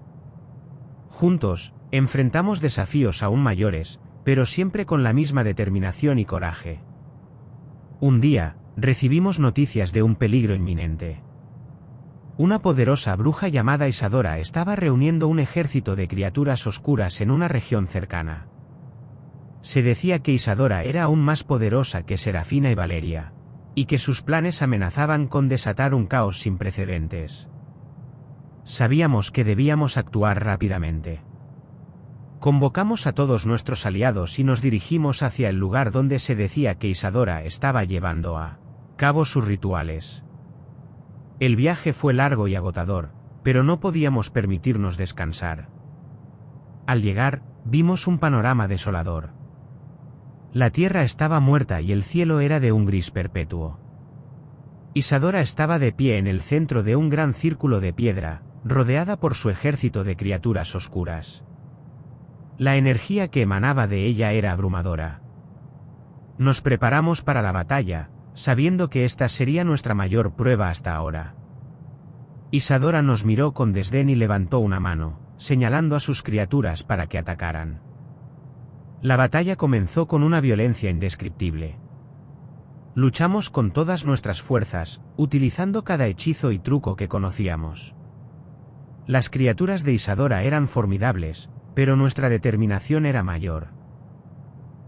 Juntos, enfrentamos desafíos aún mayores, pero siempre con la misma determinación y coraje. Un día, recibimos noticias de un peligro inminente. Una poderosa bruja llamada Isadora estaba reuniendo un ejército de criaturas oscuras en una región cercana. Se decía que Isadora era aún más poderosa que Serafina y Valeria, y que sus planes amenazaban con desatar un caos sin precedentes. Sabíamos que debíamos actuar rápidamente. Convocamos a todos nuestros aliados y nos dirigimos hacia el lugar donde se decía que Isadora estaba llevando a cabo sus rituales. El viaje fue largo y agotador, pero no podíamos permitirnos descansar. Al llegar, vimos un panorama desolador. La tierra estaba muerta y el cielo era de un gris perpetuo. Isadora estaba de pie en el centro de un gran círculo de piedra, rodeada por su ejército de criaturas oscuras. La energía que emanaba de ella era abrumadora. Nos preparamos para la batalla, sabiendo que esta sería nuestra mayor prueba hasta ahora. Isadora nos miró con desdén y levantó una mano, señalando a sus criaturas para que atacaran. La batalla comenzó con una violencia indescriptible. Luchamos con todas nuestras fuerzas, utilizando cada hechizo y truco que conocíamos. Las criaturas de Isadora eran formidables, pero nuestra determinación era mayor.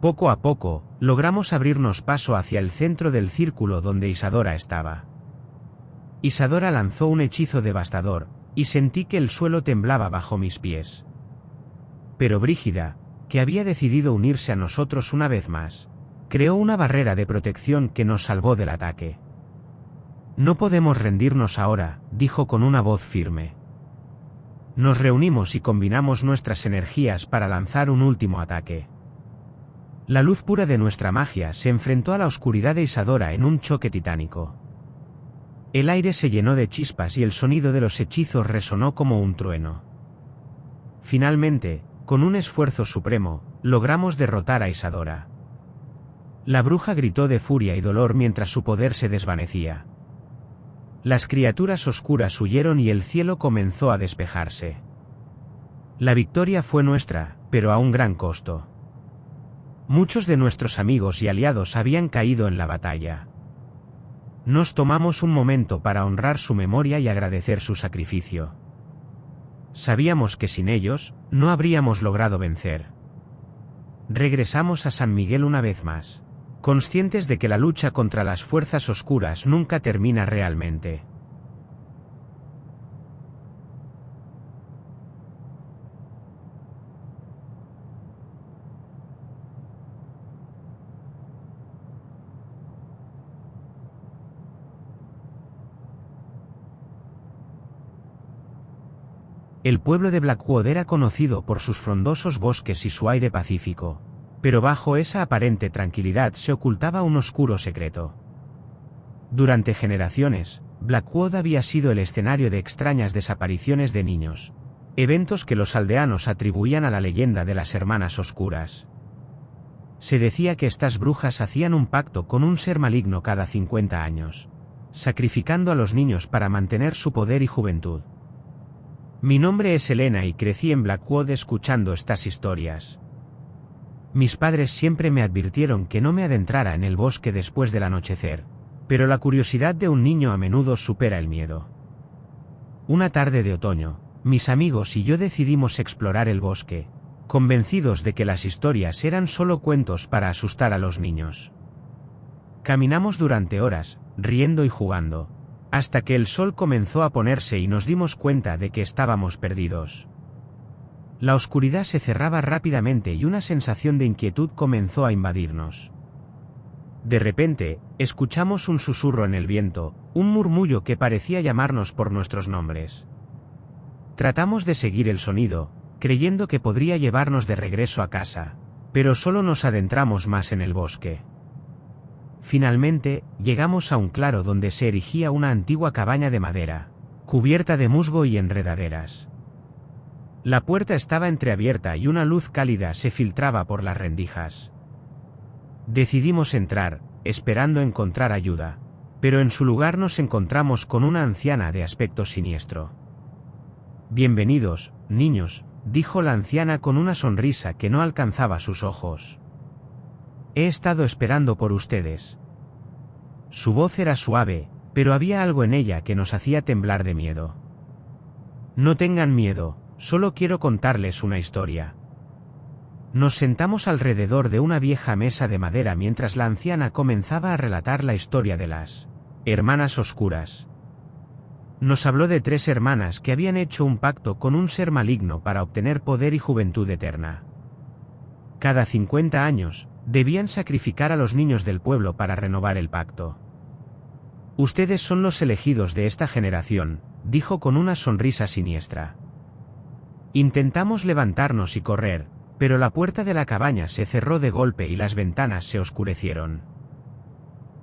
Poco a poco, logramos abrirnos paso hacia el centro del círculo donde Isadora estaba. Isadora lanzó un hechizo devastador, y sentí que el suelo temblaba bajo mis pies. Pero Brígida, que había decidido unirse a nosotros una vez más, creó una barrera de protección que nos salvó del ataque. No podemos rendirnos ahora, dijo con una voz firme. Nos reunimos y combinamos nuestras energías para lanzar un último ataque. La luz pura de nuestra magia se enfrentó a la oscuridad de Isadora en un choque titánico. El aire se llenó de chispas y el sonido de los hechizos resonó como un trueno. Finalmente, con un esfuerzo supremo, logramos derrotar a Isadora. La bruja gritó de furia y dolor mientras su poder se desvanecía. Las criaturas oscuras huyeron y el cielo comenzó a despejarse. La victoria fue nuestra, pero a un gran costo. Muchos de nuestros amigos y aliados habían caído en la batalla. Nos tomamos un momento para honrar su memoria y agradecer su sacrificio. Sabíamos que sin ellos, no habríamos logrado vencer. Regresamos a San Miguel una vez más, conscientes de que la lucha contra las fuerzas oscuras nunca termina realmente. El pueblo de Blackwood era conocido por sus frondosos bosques y su aire pacífico, pero bajo esa aparente tranquilidad se ocultaba un oscuro secreto. Durante generaciones, Blackwood había sido el escenario de extrañas desapariciones de niños, eventos que los aldeanos atribuían a la leyenda de las Hermanas Oscuras. Se decía que estas brujas hacían un pacto con un ser maligno cada 50 años, sacrificando a los niños para mantener su poder y juventud. Mi nombre es Elena y crecí en Blackwood escuchando estas historias. Mis padres siempre me advirtieron que no me adentrara en el bosque después del anochecer, pero la curiosidad de un niño a menudo supera el miedo. Una tarde de otoño, Mis amigos y yo decidimos explorar el bosque, convencidos de que las historias eran solo cuentos para asustar a los niños. Caminamos durante horas, riendo y jugando, hasta que el sol comenzó a ponerse y nos dimos cuenta de que estábamos perdidos. La oscuridad se cerraba rápidamente y una sensación de inquietud comenzó a invadirnos. De repente, escuchamos un susurro en el viento, un murmullo que parecía llamarnos por nuestros nombres. Tratamos de seguir el sonido, creyendo que podría llevarnos de regreso a casa, pero solo nos adentramos más en el bosque. Finalmente, llegamos a un claro donde se erigía una antigua cabaña de madera, cubierta de musgo y enredaderas. La puerta estaba entreabierta y una luz cálida se filtraba por las rendijas. Decidimos entrar, esperando encontrar ayuda, pero en su lugar nos encontramos con una anciana de aspecto siniestro. «Bienvenidos, niños», dijo la anciana con una sonrisa que no alcanzaba sus ojos. «He estado esperando por ustedes». Su voz era suave, pero había algo en ella que nos hacía temblar de miedo. «No tengan miedo, solo quiero contarles una historia». Nos sentamos alrededor de una vieja mesa de madera mientras la anciana comenzaba a relatar la historia de las hermanas oscuras. Nos habló de 3 hermanas que habían hecho un pacto con un ser maligno para obtener poder y juventud eterna. Cada 50 años, debían sacrificar a los niños del pueblo para renovar el pacto. «Ustedes son los elegidos de esta generación», dijo con una sonrisa siniestra. Intentamos levantarnos y correr, pero la puerta de la cabaña se cerró de golpe y las ventanas se oscurecieron.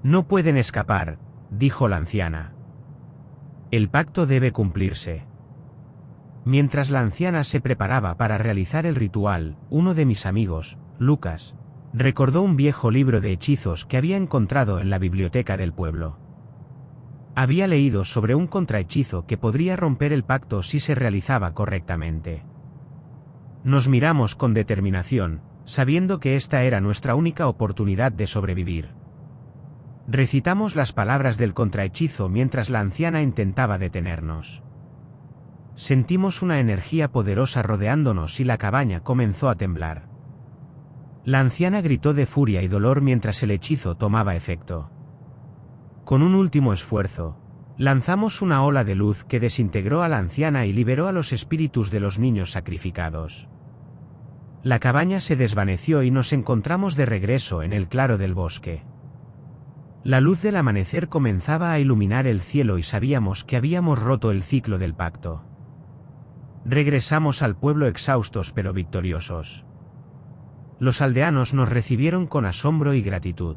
«No pueden escapar», dijo la anciana. «El pacto debe cumplirse». Mientras la anciana se preparaba para realizar el ritual, uno de mis amigos, Lucas, recordó un viejo libro de hechizos que había encontrado en la biblioteca del pueblo. Había leído sobre un contrahechizo que podría romper el pacto si se realizaba correctamente. Nos miramos con determinación, sabiendo que esta era nuestra única oportunidad de sobrevivir. Recitamos las palabras del contrahechizo mientras la anciana intentaba detenernos. Sentimos una energía poderosa rodeándonos y la cabaña comenzó a temblar. La anciana gritó de furia y dolor mientras el hechizo tomaba efecto. Con un último esfuerzo, lanzamos una ola de luz que desintegró a la anciana y liberó a los espíritus de los niños sacrificados. La cabaña se desvaneció y nos encontramos de regreso en el claro del bosque. La luz del amanecer comenzaba a iluminar el cielo y sabíamos que habíamos roto el ciclo del pacto. Regresamos al pueblo exhaustos pero victoriosos. Los aldeanos nos recibieron con asombro y gratitud.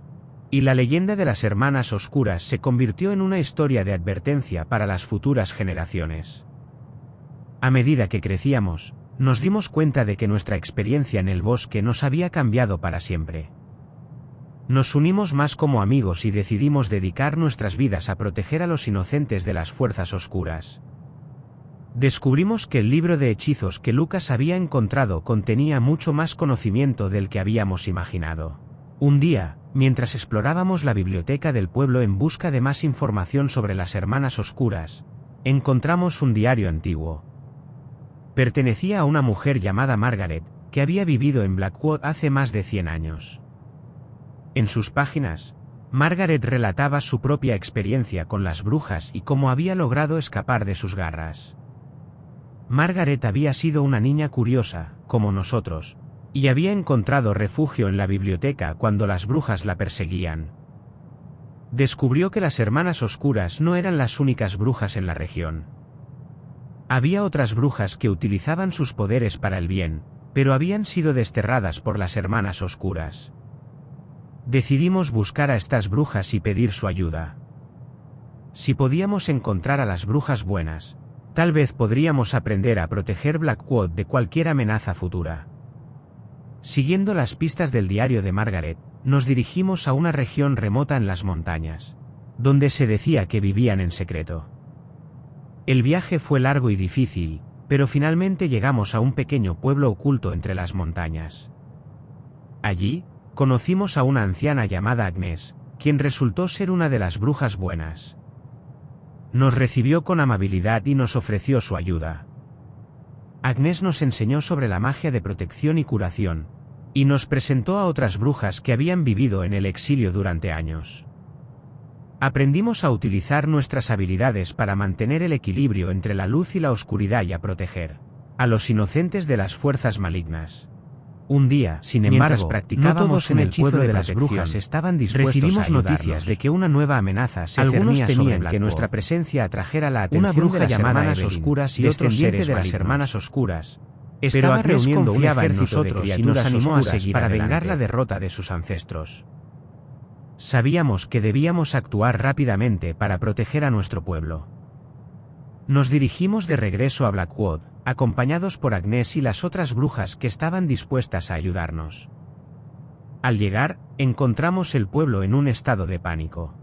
Y la leyenda de las hermanas oscuras se convirtió en una historia de advertencia para las futuras generaciones. A medida que crecíamos, nos dimos cuenta de que nuestra experiencia en el bosque nos había cambiado para siempre. Nos unimos más como amigos y decidimos dedicar nuestras vidas a proteger a los inocentes de las fuerzas oscuras. Descubrimos que el libro de hechizos que Lucas había encontrado contenía mucho más conocimiento del que habíamos imaginado. Un día, mientras explorábamos la biblioteca del pueblo en busca de más información sobre las hermanas oscuras, encontramos un diario antiguo. Pertenecía a una mujer llamada Margaret, que había vivido en Blackwood hace más de 100 años. En sus páginas, Margaret relataba su propia experiencia con las brujas y cómo había logrado escapar de sus garras. Margaret había sido una niña curiosa, como nosotros, y había encontrado refugio en la biblioteca cuando las brujas la perseguían. Descubrió que las hermanas oscuras no eran las únicas brujas en la región. Había otras brujas que utilizaban sus poderes para el bien, pero habían sido desterradas por las hermanas oscuras. Decidimos buscar a estas brujas y pedir su ayuda. Si podíamos encontrar a las brujas buenas, tal vez podríamos aprender a proteger Blackwood de cualquier amenaza futura. Siguiendo las pistas del diario de Margaret, nos dirigimos a una región remota en las montañas, donde se decía que vivían en secreto. El viaje fue largo y difícil, pero finalmente llegamos a un pequeño pueblo oculto entre las montañas. Allí, conocimos a una anciana llamada Agnes, quien resultó ser una de las brujas buenas. Nos recibió con amabilidad y nos ofreció su ayuda. Agnès nos enseñó sobre la magia de protección y curación, y nos presentó a otras brujas que habían vivido en el exilio durante años. Aprendimos a utilizar nuestras habilidades para mantener el equilibrio entre la luz y la oscuridad y a proteger a los inocentes de las fuerzas malignas. Un día, sin embargo, practicábamos un hechizo de las brujas estaban dispuestos recibimos noticias de que una nueva amenaza se cernía sobre Blackwood. Que nuestra presencia atrajera la atención una bruja de las hermanas oscuras y otros seres de las hermanas oscuras. Estaba reuniendo un ejército de criaturas y nos animó a seguir para vengar la derrota de sus ancestros. Sabíamos que debíamos actuar rápidamente para proteger a nuestro pueblo. Nos dirigimos de regreso a Blackwood, acompañados por Agnès y las otras brujas que estaban dispuestas a ayudarnos. Al llegar, encontramos el pueblo en un estado de pánico.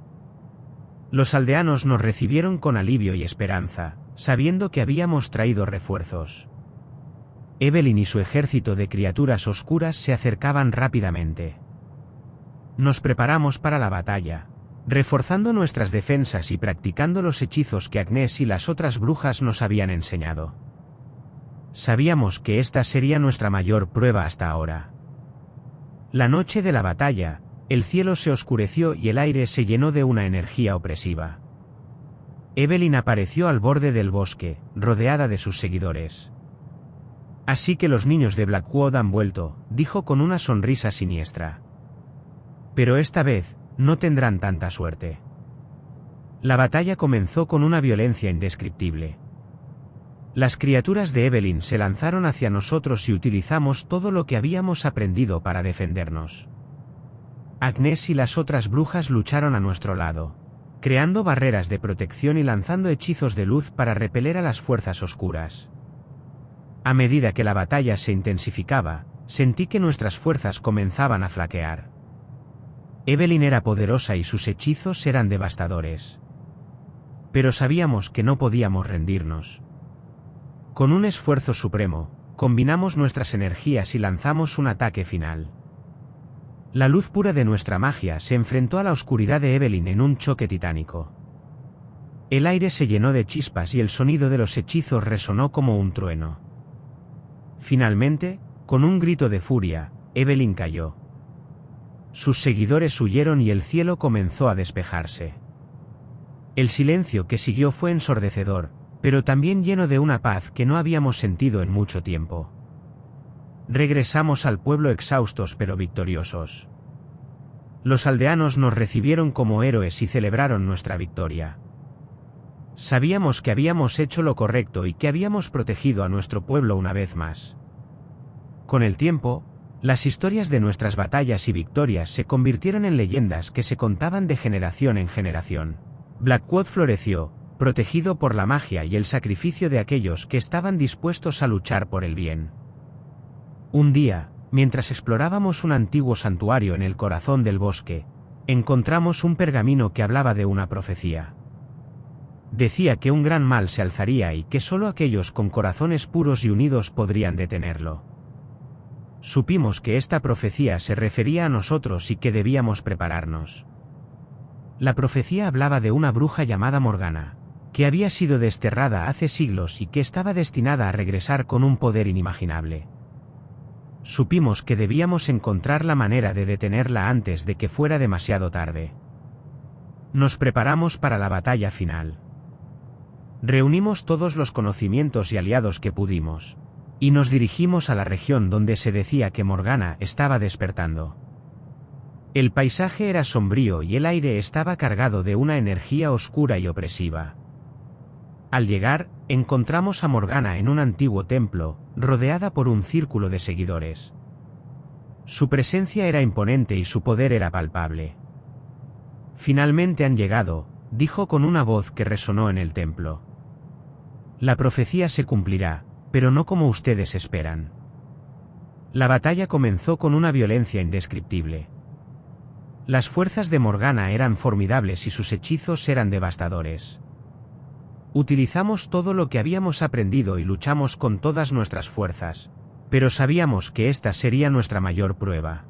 Los aldeanos nos recibieron con alivio y esperanza, sabiendo que habíamos traído refuerzos. Evelyn y su ejército de criaturas oscuras se acercaban rápidamente. Nos preparamos para la batalla, reforzando nuestras defensas y practicando los hechizos que Agnès y las otras brujas nos habían enseñado. Sabíamos que esta sería nuestra mayor prueba hasta ahora. La noche de la batalla, el cielo se oscureció y el aire se llenó de una energía opresiva. Evelyn apareció al borde del bosque, rodeada de sus seguidores. Así que los niños de Blackwood han vuelto, dijo con una sonrisa siniestra. Pero esta vez, no tendrán tanta suerte. La batalla comenzó con una violencia indescriptible. Las criaturas de Evelyn se lanzaron hacia nosotros y utilizamos todo lo que habíamos aprendido para defendernos. Agnès y las otras brujas lucharon a nuestro lado, creando barreras de protección y lanzando hechizos de luz para repeler a las fuerzas oscuras. A medida que la batalla se intensificaba, sentí que nuestras fuerzas comenzaban a flaquear. Evelyn era poderosa y sus hechizos eran devastadores. Pero sabíamos que no podíamos rendirnos. Con un esfuerzo supremo, combinamos nuestras energías y lanzamos un ataque final. La luz pura de nuestra magia se enfrentó a la oscuridad de Evelyn en un choque titánico. El aire se llenó de chispas y el sonido de los hechizos resonó como un trueno. Finalmente, con un grito de furia, Evelyn cayó. Sus seguidores huyeron y el cielo comenzó a despejarse. El silencio que siguió fue ensordecedor, pero también lleno de una paz que no habíamos sentido en mucho tiempo. Regresamos al pueblo exhaustos pero victoriosos. Los aldeanos nos recibieron como héroes y celebraron nuestra victoria. Sabíamos que habíamos hecho lo correcto y que habíamos protegido a nuestro pueblo una vez más. Con el tiempo, las historias de nuestras batallas y victorias se convirtieron en leyendas que se contaban de generación en generación. Blackwood floreció, protegido por la magia y el sacrificio de aquellos que estaban dispuestos a luchar por el bien. Un día, mientras explorábamos un antiguo santuario en el corazón del bosque, encontramos un pergamino que hablaba de una profecía. Decía que un gran mal se alzaría y que solo aquellos con corazones puros y unidos podrían detenerlo. Supimos que esta profecía se refería a nosotros y que debíamos prepararnos. La profecía hablaba de una bruja llamada Morgana, que había sido desterrada hace siglos y que estaba destinada a regresar con un poder inimaginable. Supimos que debíamos encontrar la manera de detenerla antes de que fuera demasiado tarde. Nos preparamos para la batalla final. Reunimos todos los conocimientos y aliados que pudimos, y nos dirigimos a la región donde se decía que Morgana estaba despertando. El paisaje era sombrío y el aire estaba cargado de una energía oscura y opresiva. Al llegar, encontramos a Morgana en un antiguo templo, rodeada por un círculo de seguidores. Su presencia era imponente y su poder era palpable. «Finalmente han llegado», dijo con una voz que resonó en el templo. «La profecía se cumplirá, pero no como ustedes esperan». La batalla comenzó con una violencia indescriptible. Las fuerzas de Morgana eran formidables y sus hechizos eran devastadores. Utilizamos todo lo que habíamos aprendido y luchamos con todas nuestras fuerzas, pero sabíamos que esta sería nuestra mayor prueba.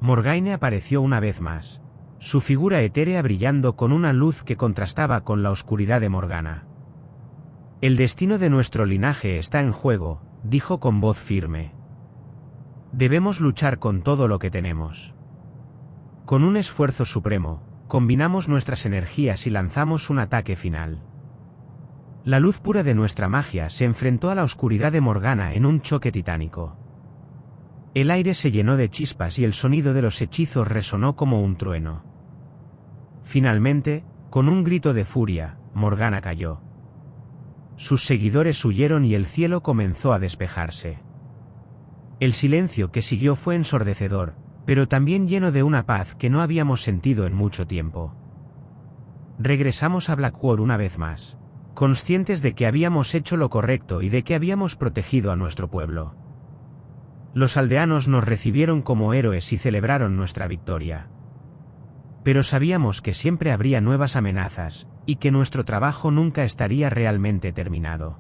Morgaine apareció una vez más, su figura etérea brillando con una luz que contrastaba con la oscuridad de Morgana. El destino de nuestro linaje está en juego, dijo con voz firme. Debemos luchar con todo lo que tenemos. Con un esfuerzo supremo, combinamos nuestras energías y lanzamos un ataque final. La luz pura de nuestra magia se enfrentó a la oscuridad de Morgana en un choque titánico. El aire se llenó de chispas y el sonido de los hechizos resonó como un trueno. Finalmente, con un grito de furia, Morgana cayó. Sus seguidores huyeron y el cielo comenzó a despejarse. El silencio que siguió fue ensordecedor, pero también lleno de una paz que no habíamos sentido en mucho tiempo. Regresamos a Blackwood una vez más, conscientes de que habíamos hecho lo correcto y de que habíamos protegido a nuestro pueblo. Los aldeanos nos recibieron como héroes y celebraron nuestra victoria. Pero sabíamos que siempre habría nuevas amenazas, y que nuestro trabajo nunca estaría realmente terminado.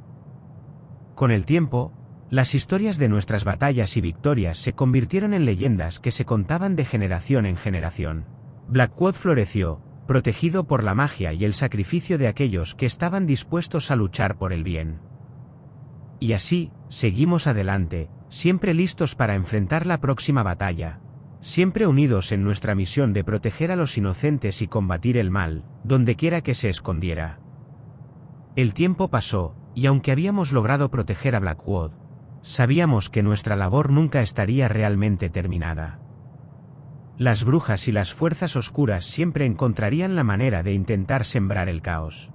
Con el tiempo, las historias de nuestras batallas y victorias se convirtieron en leyendas que se contaban de generación en generación. Blackwood floreció, protegido por la magia y el sacrificio de aquellos que estaban dispuestos a luchar por el bien. Y así, seguimos adelante, siempre listos para enfrentar la próxima batalla, siempre unidos en nuestra misión de proteger a los inocentes y combatir el mal, dondequiera que se escondiera. El tiempo pasó, y aunque habíamos logrado proteger a Blackwood, sabíamos que nuestra labor nunca estaría realmente terminada. Las brujas y las fuerzas oscuras siempre encontrarían la manera de intentar sembrar el caos.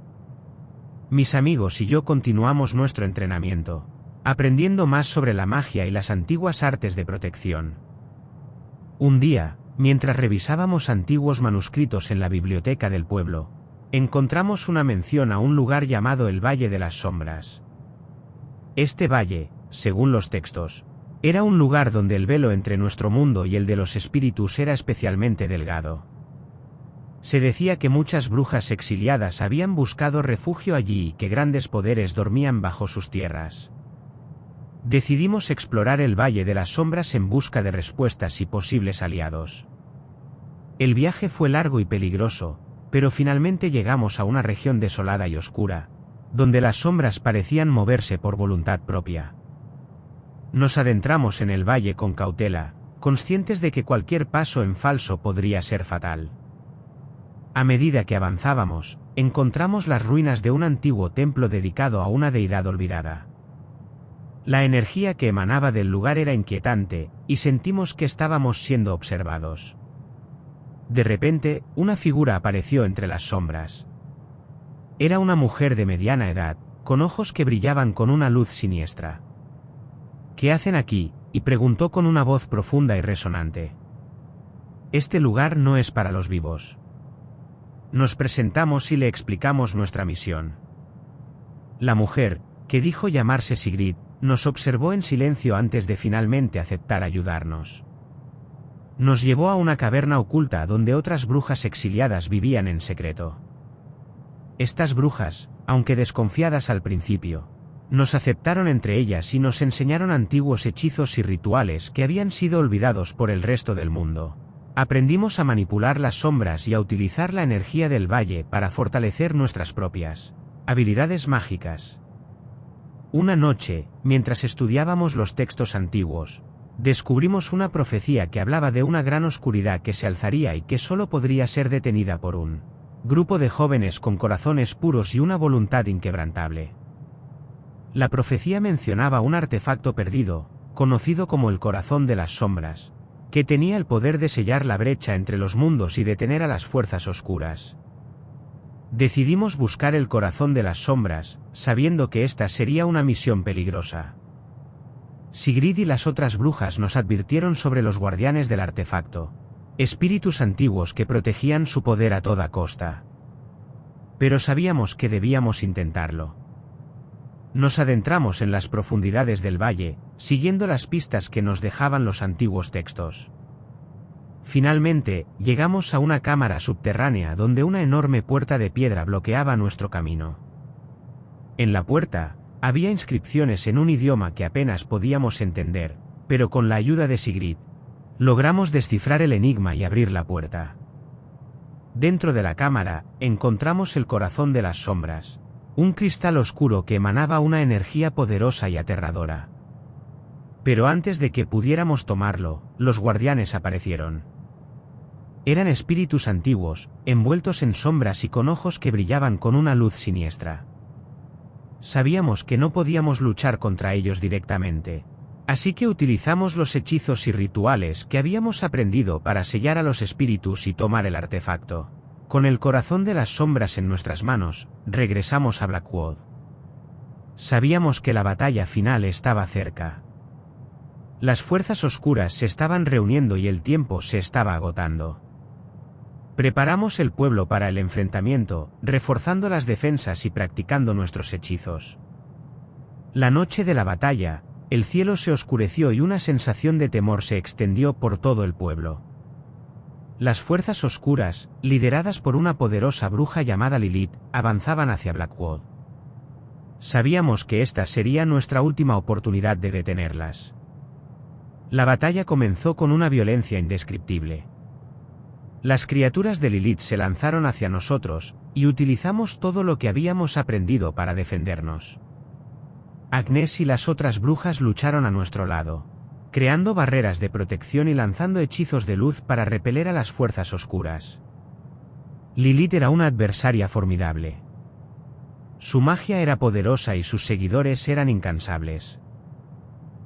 Mis amigos y yo continuamos nuestro entrenamiento, aprendiendo más sobre la magia y las antiguas artes de protección. Un día, mientras revisábamos antiguos manuscritos en la biblioteca del pueblo, encontramos una mención a un lugar llamado el Valle de las Sombras. Este valle, según los textos, era un lugar donde el velo entre nuestro mundo y el de los espíritus era especialmente delgado. Se decía que muchas brujas exiliadas habían buscado refugio allí y que grandes poderes dormían bajo sus tierras. Decidimos explorar el Valle de las Sombras en busca de respuestas y posibles aliados. El viaje fue largo y peligroso, pero finalmente llegamos a una región desolada y oscura, donde las sombras parecían moverse por voluntad propia. Nos adentramos en el valle con cautela, conscientes de que cualquier paso en falso podría ser fatal. A medida que avanzábamos, encontramos las ruinas de un antiguo templo dedicado a una deidad olvidada. La energía que emanaba del lugar era inquietante, y sentimos que estábamos siendo observados. De repente, una figura apareció entre las sombras. Era una mujer de mediana edad, con ojos que brillaban con una luz siniestra. ¿Qué hacen aquí?, y preguntó con una voz profunda y resonante. Este lugar no es para los vivos. Nos presentamos y le explicamos nuestra misión. La mujer, que dijo llamarse Sigrid, nos observó en silencio antes de finalmente aceptar ayudarnos. Nos llevó a una caverna oculta donde otras brujas exiliadas vivían en secreto. Estas brujas, aunque desconfiadas al principio, nos aceptaron entre ellas y nos enseñaron antiguos hechizos y rituales que habían sido olvidados por el resto del mundo. Aprendimos a manipular las sombras y a utilizar la energía del valle para fortalecer nuestras propias habilidades mágicas. Una noche, mientras estudiábamos los textos antiguos, descubrimos una profecía que hablaba de una gran oscuridad que se alzaría y que solo podría ser detenida por un grupo de jóvenes con corazones puros y una voluntad inquebrantable. La profecía mencionaba un artefacto perdido, conocido como el Corazón de las Sombras, que tenía el poder de sellar la brecha entre los mundos y detener a las fuerzas oscuras. Decidimos buscar el Corazón de las Sombras, sabiendo que esta sería una misión peligrosa. Sigrid y las otras brujas nos advirtieron sobre los guardianes del artefacto, espíritus antiguos que protegían su poder a toda costa. Pero sabíamos que debíamos intentarlo. Nos adentramos en las profundidades del valle, siguiendo las pistas que nos dejaban los antiguos textos. Finalmente, llegamos a una cámara subterránea donde una enorme puerta de piedra bloqueaba nuestro camino. En la puerta, había inscripciones en un idioma que apenas podíamos entender, pero con la ayuda de Sigrid, logramos descifrar el enigma y abrir la puerta. Dentro de la cámara, encontramos el Corazón de las Sombras, Un cristal oscuro que emanaba una energía poderosa y aterradora. Pero antes de que pudiéramos tomarlo, los guardianes aparecieron. Eran espíritus antiguos, envueltos en sombras y con ojos que brillaban con una luz siniestra. Sabíamos que no podíamos luchar contra ellos directamente, así que utilizamos los hechizos y rituales que habíamos aprendido para sellar a los espíritus y tomar el artefacto. Con el corazón de las sombras en nuestras manos, regresamos a Blackwood. Sabíamos que la batalla final estaba cerca. Las fuerzas oscuras se estaban reuniendo y el tiempo se estaba agotando. Preparamos el pueblo para el enfrentamiento, reforzando las defensas y practicando nuestros hechizos. La noche de la batalla, el cielo se oscureció y una sensación de temor se extendió por todo el pueblo. Las fuerzas oscuras, lideradas por una poderosa bruja llamada Lilith, avanzaban hacia Blackwood. Sabíamos que esta sería nuestra última oportunidad de detenerlas. La batalla comenzó con una violencia indescriptible. Las criaturas de Lilith se lanzaron hacia nosotros, y utilizamos todo lo que habíamos aprendido para defendernos. Agnes y las otras brujas lucharon a nuestro lado, creando barreras de protección y lanzando hechizos de luz para repeler a las fuerzas oscuras. Lilith era una adversaria formidable. Su magia era poderosa y sus seguidores eran incansables.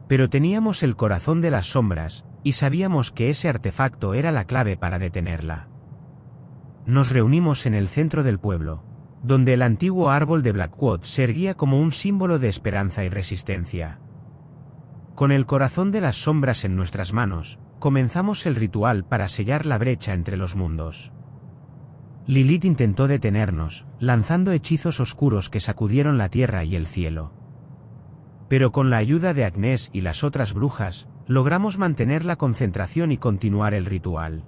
Pero teníamos el corazón de las sombras, y sabíamos que ese artefacto era la clave para detenerla. Nos reunimos en el centro del pueblo, donde el antiguo árbol de Blackwood se erguía como un símbolo de esperanza y resistencia. Con el corazón de las sombras en nuestras manos, comenzamos el ritual para sellar la brecha entre los mundos. Lilith intentó detenernos, lanzando hechizos oscuros que sacudieron la tierra y el cielo. Pero con la ayuda de Agnes y las otras brujas, logramos mantener la concentración y continuar el ritual.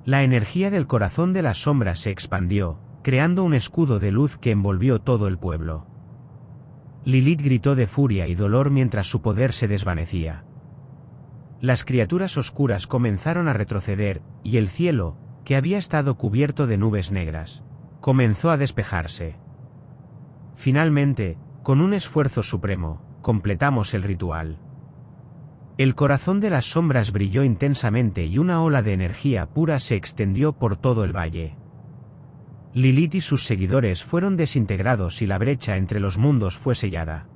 La energía del corazón de las sombras se expandió, creando un escudo de luz que envolvió todo el pueblo. Lilith gritó de furia y dolor mientras su poder se desvanecía. Las criaturas oscuras comenzaron a retroceder, y el cielo, que había estado cubierto de nubes negras, comenzó a despejarse. Finalmente, con un esfuerzo supremo, completamos el ritual. El corazón de las sombras brilló intensamente y una ola de energía pura se extendió por todo el valle. Lilith y sus seguidores fueron desintegrados y la brecha entre los mundos fue sellada.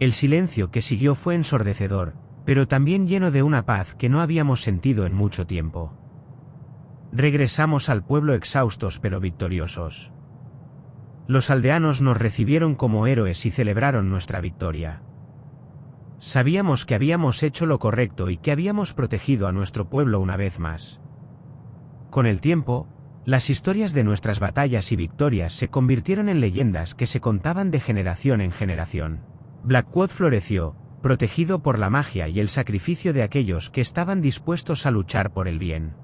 El silencio que siguió fue ensordecedor, pero también lleno de una paz que no habíamos sentido en mucho tiempo. Regresamos al pueblo exhaustos pero victoriosos. Los aldeanos nos recibieron como héroes y celebraron nuestra victoria. Sabíamos que habíamos hecho lo correcto y que habíamos protegido a nuestro pueblo una vez más. Con el tiempo, las historias de nuestras batallas y victorias se convirtieron en leyendas que se contaban de generación en generación. Blackwood floreció, protegido por la magia y el sacrificio de aquellos que estaban dispuestos a luchar por el bien.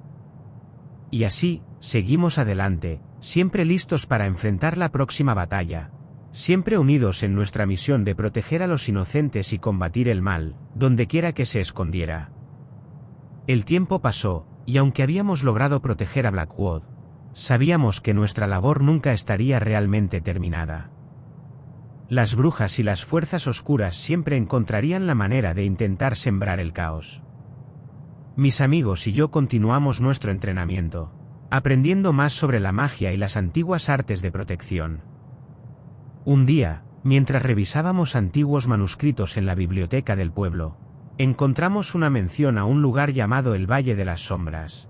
Y así, seguimos adelante, siempre listos para enfrentar la próxima batalla, siempre unidos en nuestra misión de proteger a los inocentes y combatir el mal, donde quiera que se escondiera. El tiempo pasó, y aunque habíamos logrado proteger a Blackwood, sabíamos que nuestra labor nunca estaría realmente terminada. Las brujas y las fuerzas oscuras siempre encontrarían la manera de intentar sembrar el caos. Mis amigos y yo continuamos nuestro entrenamiento, aprendiendo más sobre la magia y las antiguas artes de protección. Un día, mientras revisábamos antiguos manuscritos en la biblioteca del pueblo, encontramos una mención a un lugar llamado el Valle de las Sombras.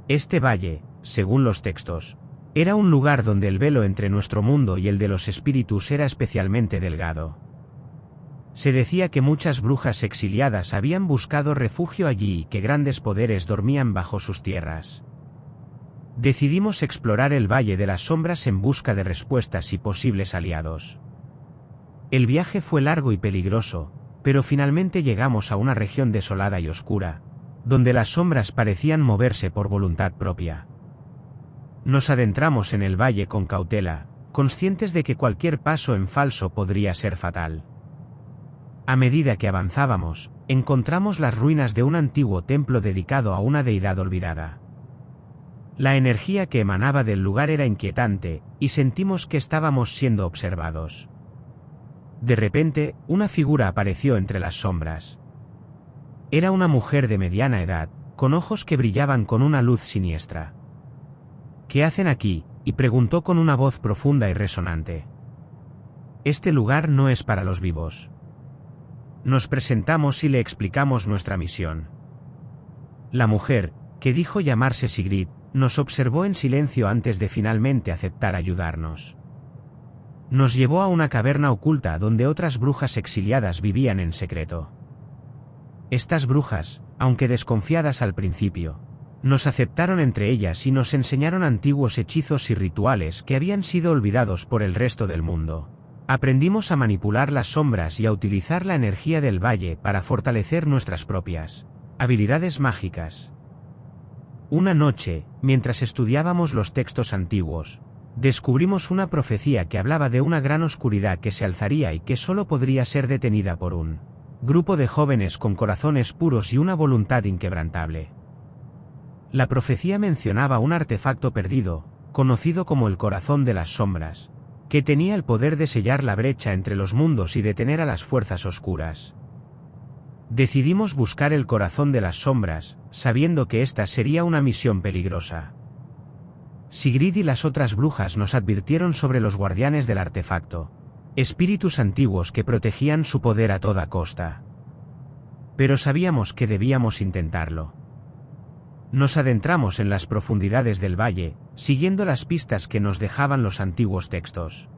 Este valle, según los textos, era un lugar donde el velo entre nuestro mundo y el de los espíritus era especialmente delgado. Se decía que muchas brujas exiliadas habían buscado refugio allí y que grandes poderes dormían bajo sus tierras. Decidimos explorar el Valle de las Sombras en busca de respuestas y posibles aliados. El viaje fue largo y peligroso, pero finalmente llegamos a una región desolada y oscura, donde las sombras parecían moverse por voluntad propia. Nos adentramos en el valle con cautela, conscientes de que cualquier paso en falso podría ser fatal. A medida que avanzábamos, encontramos las ruinas de un antiguo templo dedicado a una deidad olvidada. La energía que emanaba del lugar era inquietante, y sentimos que estábamos siendo observados. De repente, una figura apareció entre las sombras. Era una mujer de mediana edad, con ojos que brillaban con una luz siniestra. ¿Qué hacen aquí?, y preguntó con una voz profunda y resonante. Este lugar no es para los vivos. Nos presentamos y le explicamos nuestra misión. La mujer, que dijo llamarse Sigrid, nos observó en silencio antes de finalmente aceptar ayudarnos. Nos llevó a una caverna oculta donde otras brujas exiliadas vivían en secreto. Estas brujas, aunque desconfiadas al principio, nos aceptaron entre ellas y nos enseñaron antiguos hechizos y rituales que habían sido olvidados por el resto del mundo. Aprendimos a manipular las sombras y a utilizar la energía del valle para fortalecer nuestras propias habilidades mágicas. Una noche, mientras estudiábamos los textos antiguos, descubrimos una profecía que hablaba de una gran oscuridad que se alzaría y que solo podría ser detenida por un grupo de jóvenes con corazones puros y una voluntad inquebrantable. La profecía mencionaba un artefacto perdido, conocido como el Corazón de las Sombras, que tenía el poder de sellar la brecha entre los mundos y detener a las fuerzas oscuras. Decidimos buscar el Corazón de las Sombras, sabiendo que esta sería una misión peligrosa. Sigrid y las otras brujas nos advirtieron sobre los guardianes del artefacto, espíritus antiguos que protegían su poder a toda costa. Pero sabíamos que debíamos intentarlo. Nos adentramos en las profundidades del valle, siguiendo las pistas que nos dejaban los antiguos textos.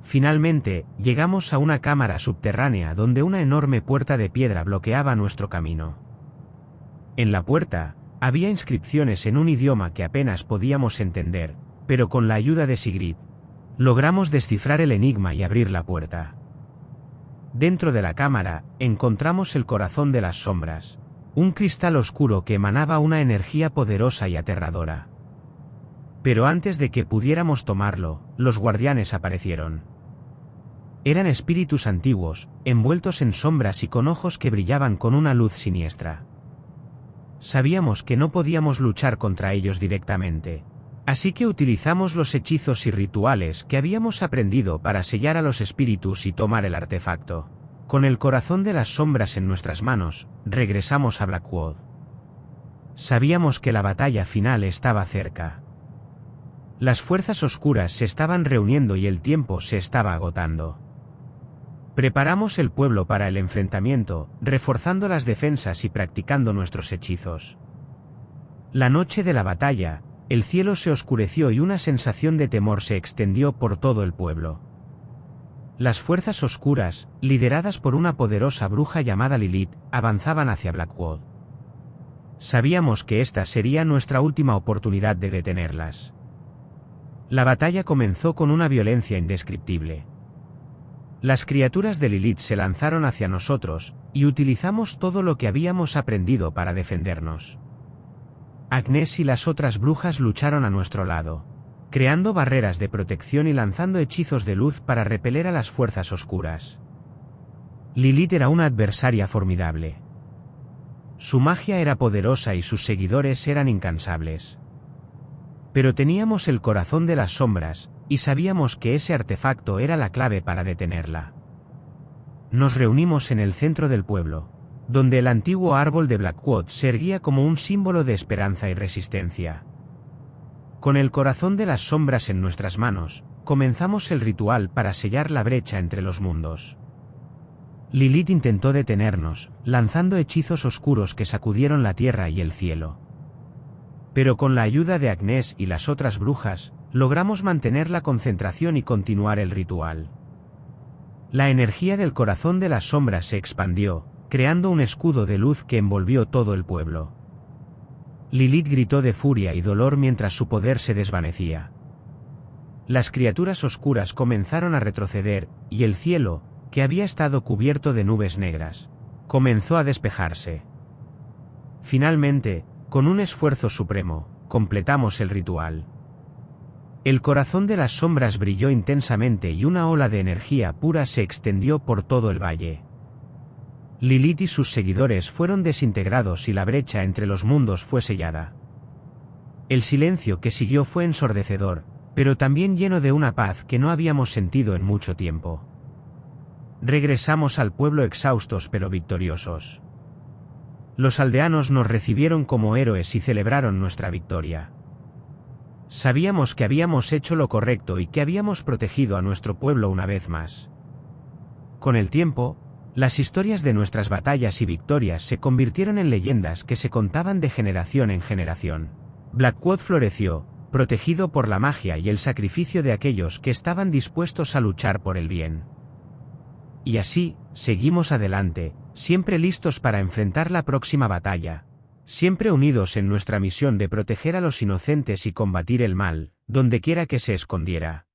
Finalmente, llegamos a una cámara subterránea donde una enorme puerta de piedra bloqueaba nuestro camino. En la puerta, había inscripciones en un idioma que apenas podíamos entender, pero con la ayuda de Sigrid, logramos descifrar el enigma y abrir la puerta. Dentro de la cámara, encontramos el Corazón de las Sombras, un cristal oscuro que emanaba una energía poderosa y aterradora. Pero antes de que pudiéramos tomarlo, los guardianes aparecieron. Eran espíritus antiguos, envueltos en sombras y con ojos que brillaban con una luz siniestra. Sabíamos que no podíamos luchar contra ellos directamente, así que utilizamos los hechizos y rituales que habíamos aprendido para sellar a los espíritus y tomar el artefacto. Con el Corazón de las Sombras en nuestras manos, regresamos a Blackwood. Sabíamos que la batalla final estaba cerca. Las fuerzas oscuras se estaban reuniendo y el tiempo se estaba agotando. Preparamos el pueblo para el enfrentamiento, reforzando las defensas y practicando nuestros hechizos. La noche de la batalla, el cielo se oscureció y una sensación de temor se extendió por todo el pueblo. Las fuerzas oscuras, lideradas por una poderosa bruja llamada Lilith, avanzaban hacia Blackwood. Sabíamos que esta sería nuestra última oportunidad de detenerlas. La batalla comenzó con una violencia indescriptible. Las criaturas de Lilith se lanzaron hacia nosotros, y utilizamos todo lo que habíamos aprendido para defendernos. Agnes y las otras brujas lucharon a nuestro lado, creando barreras de protección y lanzando hechizos de luz para repeler a las fuerzas oscuras. Lilith era una adversaria formidable. Su magia era poderosa y sus seguidores eran incansables. Pero teníamos el Corazón de las Sombras, y sabíamos que ese artefacto era la clave para detenerla. Nos reunimos en el centro del pueblo, donde el antiguo árbol de Blackwood se erguía como un símbolo de esperanza y resistencia. Con el Corazón de las Sombras en nuestras manos, comenzamos el ritual para sellar la brecha entre los mundos. Lilith intentó detenernos, lanzando hechizos oscuros que sacudieron la tierra y el cielo. Pero con la ayuda de Agnes y las otras brujas, logramos mantener la concentración y continuar el ritual. La energía del Corazón de las Sombras se expandió, creando un escudo de luz que envolvió todo el pueblo. Lilith gritó de furia y dolor mientras su poder se desvanecía. Las criaturas oscuras comenzaron a retroceder, y el cielo, que había estado cubierto de nubes negras, comenzó a despejarse. Finalmente, con un esfuerzo supremo, completamos el ritual. El Corazón de las Sombras brilló intensamente y una ola de energía pura se extendió por todo el valle. Lilith y sus seguidores fueron desintegrados y la brecha entre los mundos fue sellada. El silencio que siguió fue ensordecedor, pero también lleno de una paz que no habíamos sentido en mucho tiempo. Regresamos al pueblo exhaustos pero victoriosos. Los aldeanos nos recibieron como héroes y celebraron nuestra victoria. Sabíamos que habíamos hecho lo correcto y que habíamos protegido a nuestro pueblo una vez más. Con el tiempo, las historias de nuestras batallas y victorias se convirtieron en leyendas que se contaban de generación en generación. Blackwood floreció, protegido por la magia y el sacrificio de aquellos que estaban dispuestos a luchar por el bien. Y así, seguimos adelante, siempre listos para enfrentar la próxima batalla, siempre unidos en nuestra misión de proteger a los inocentes y combatir el mal, donde quiera que se escondiera.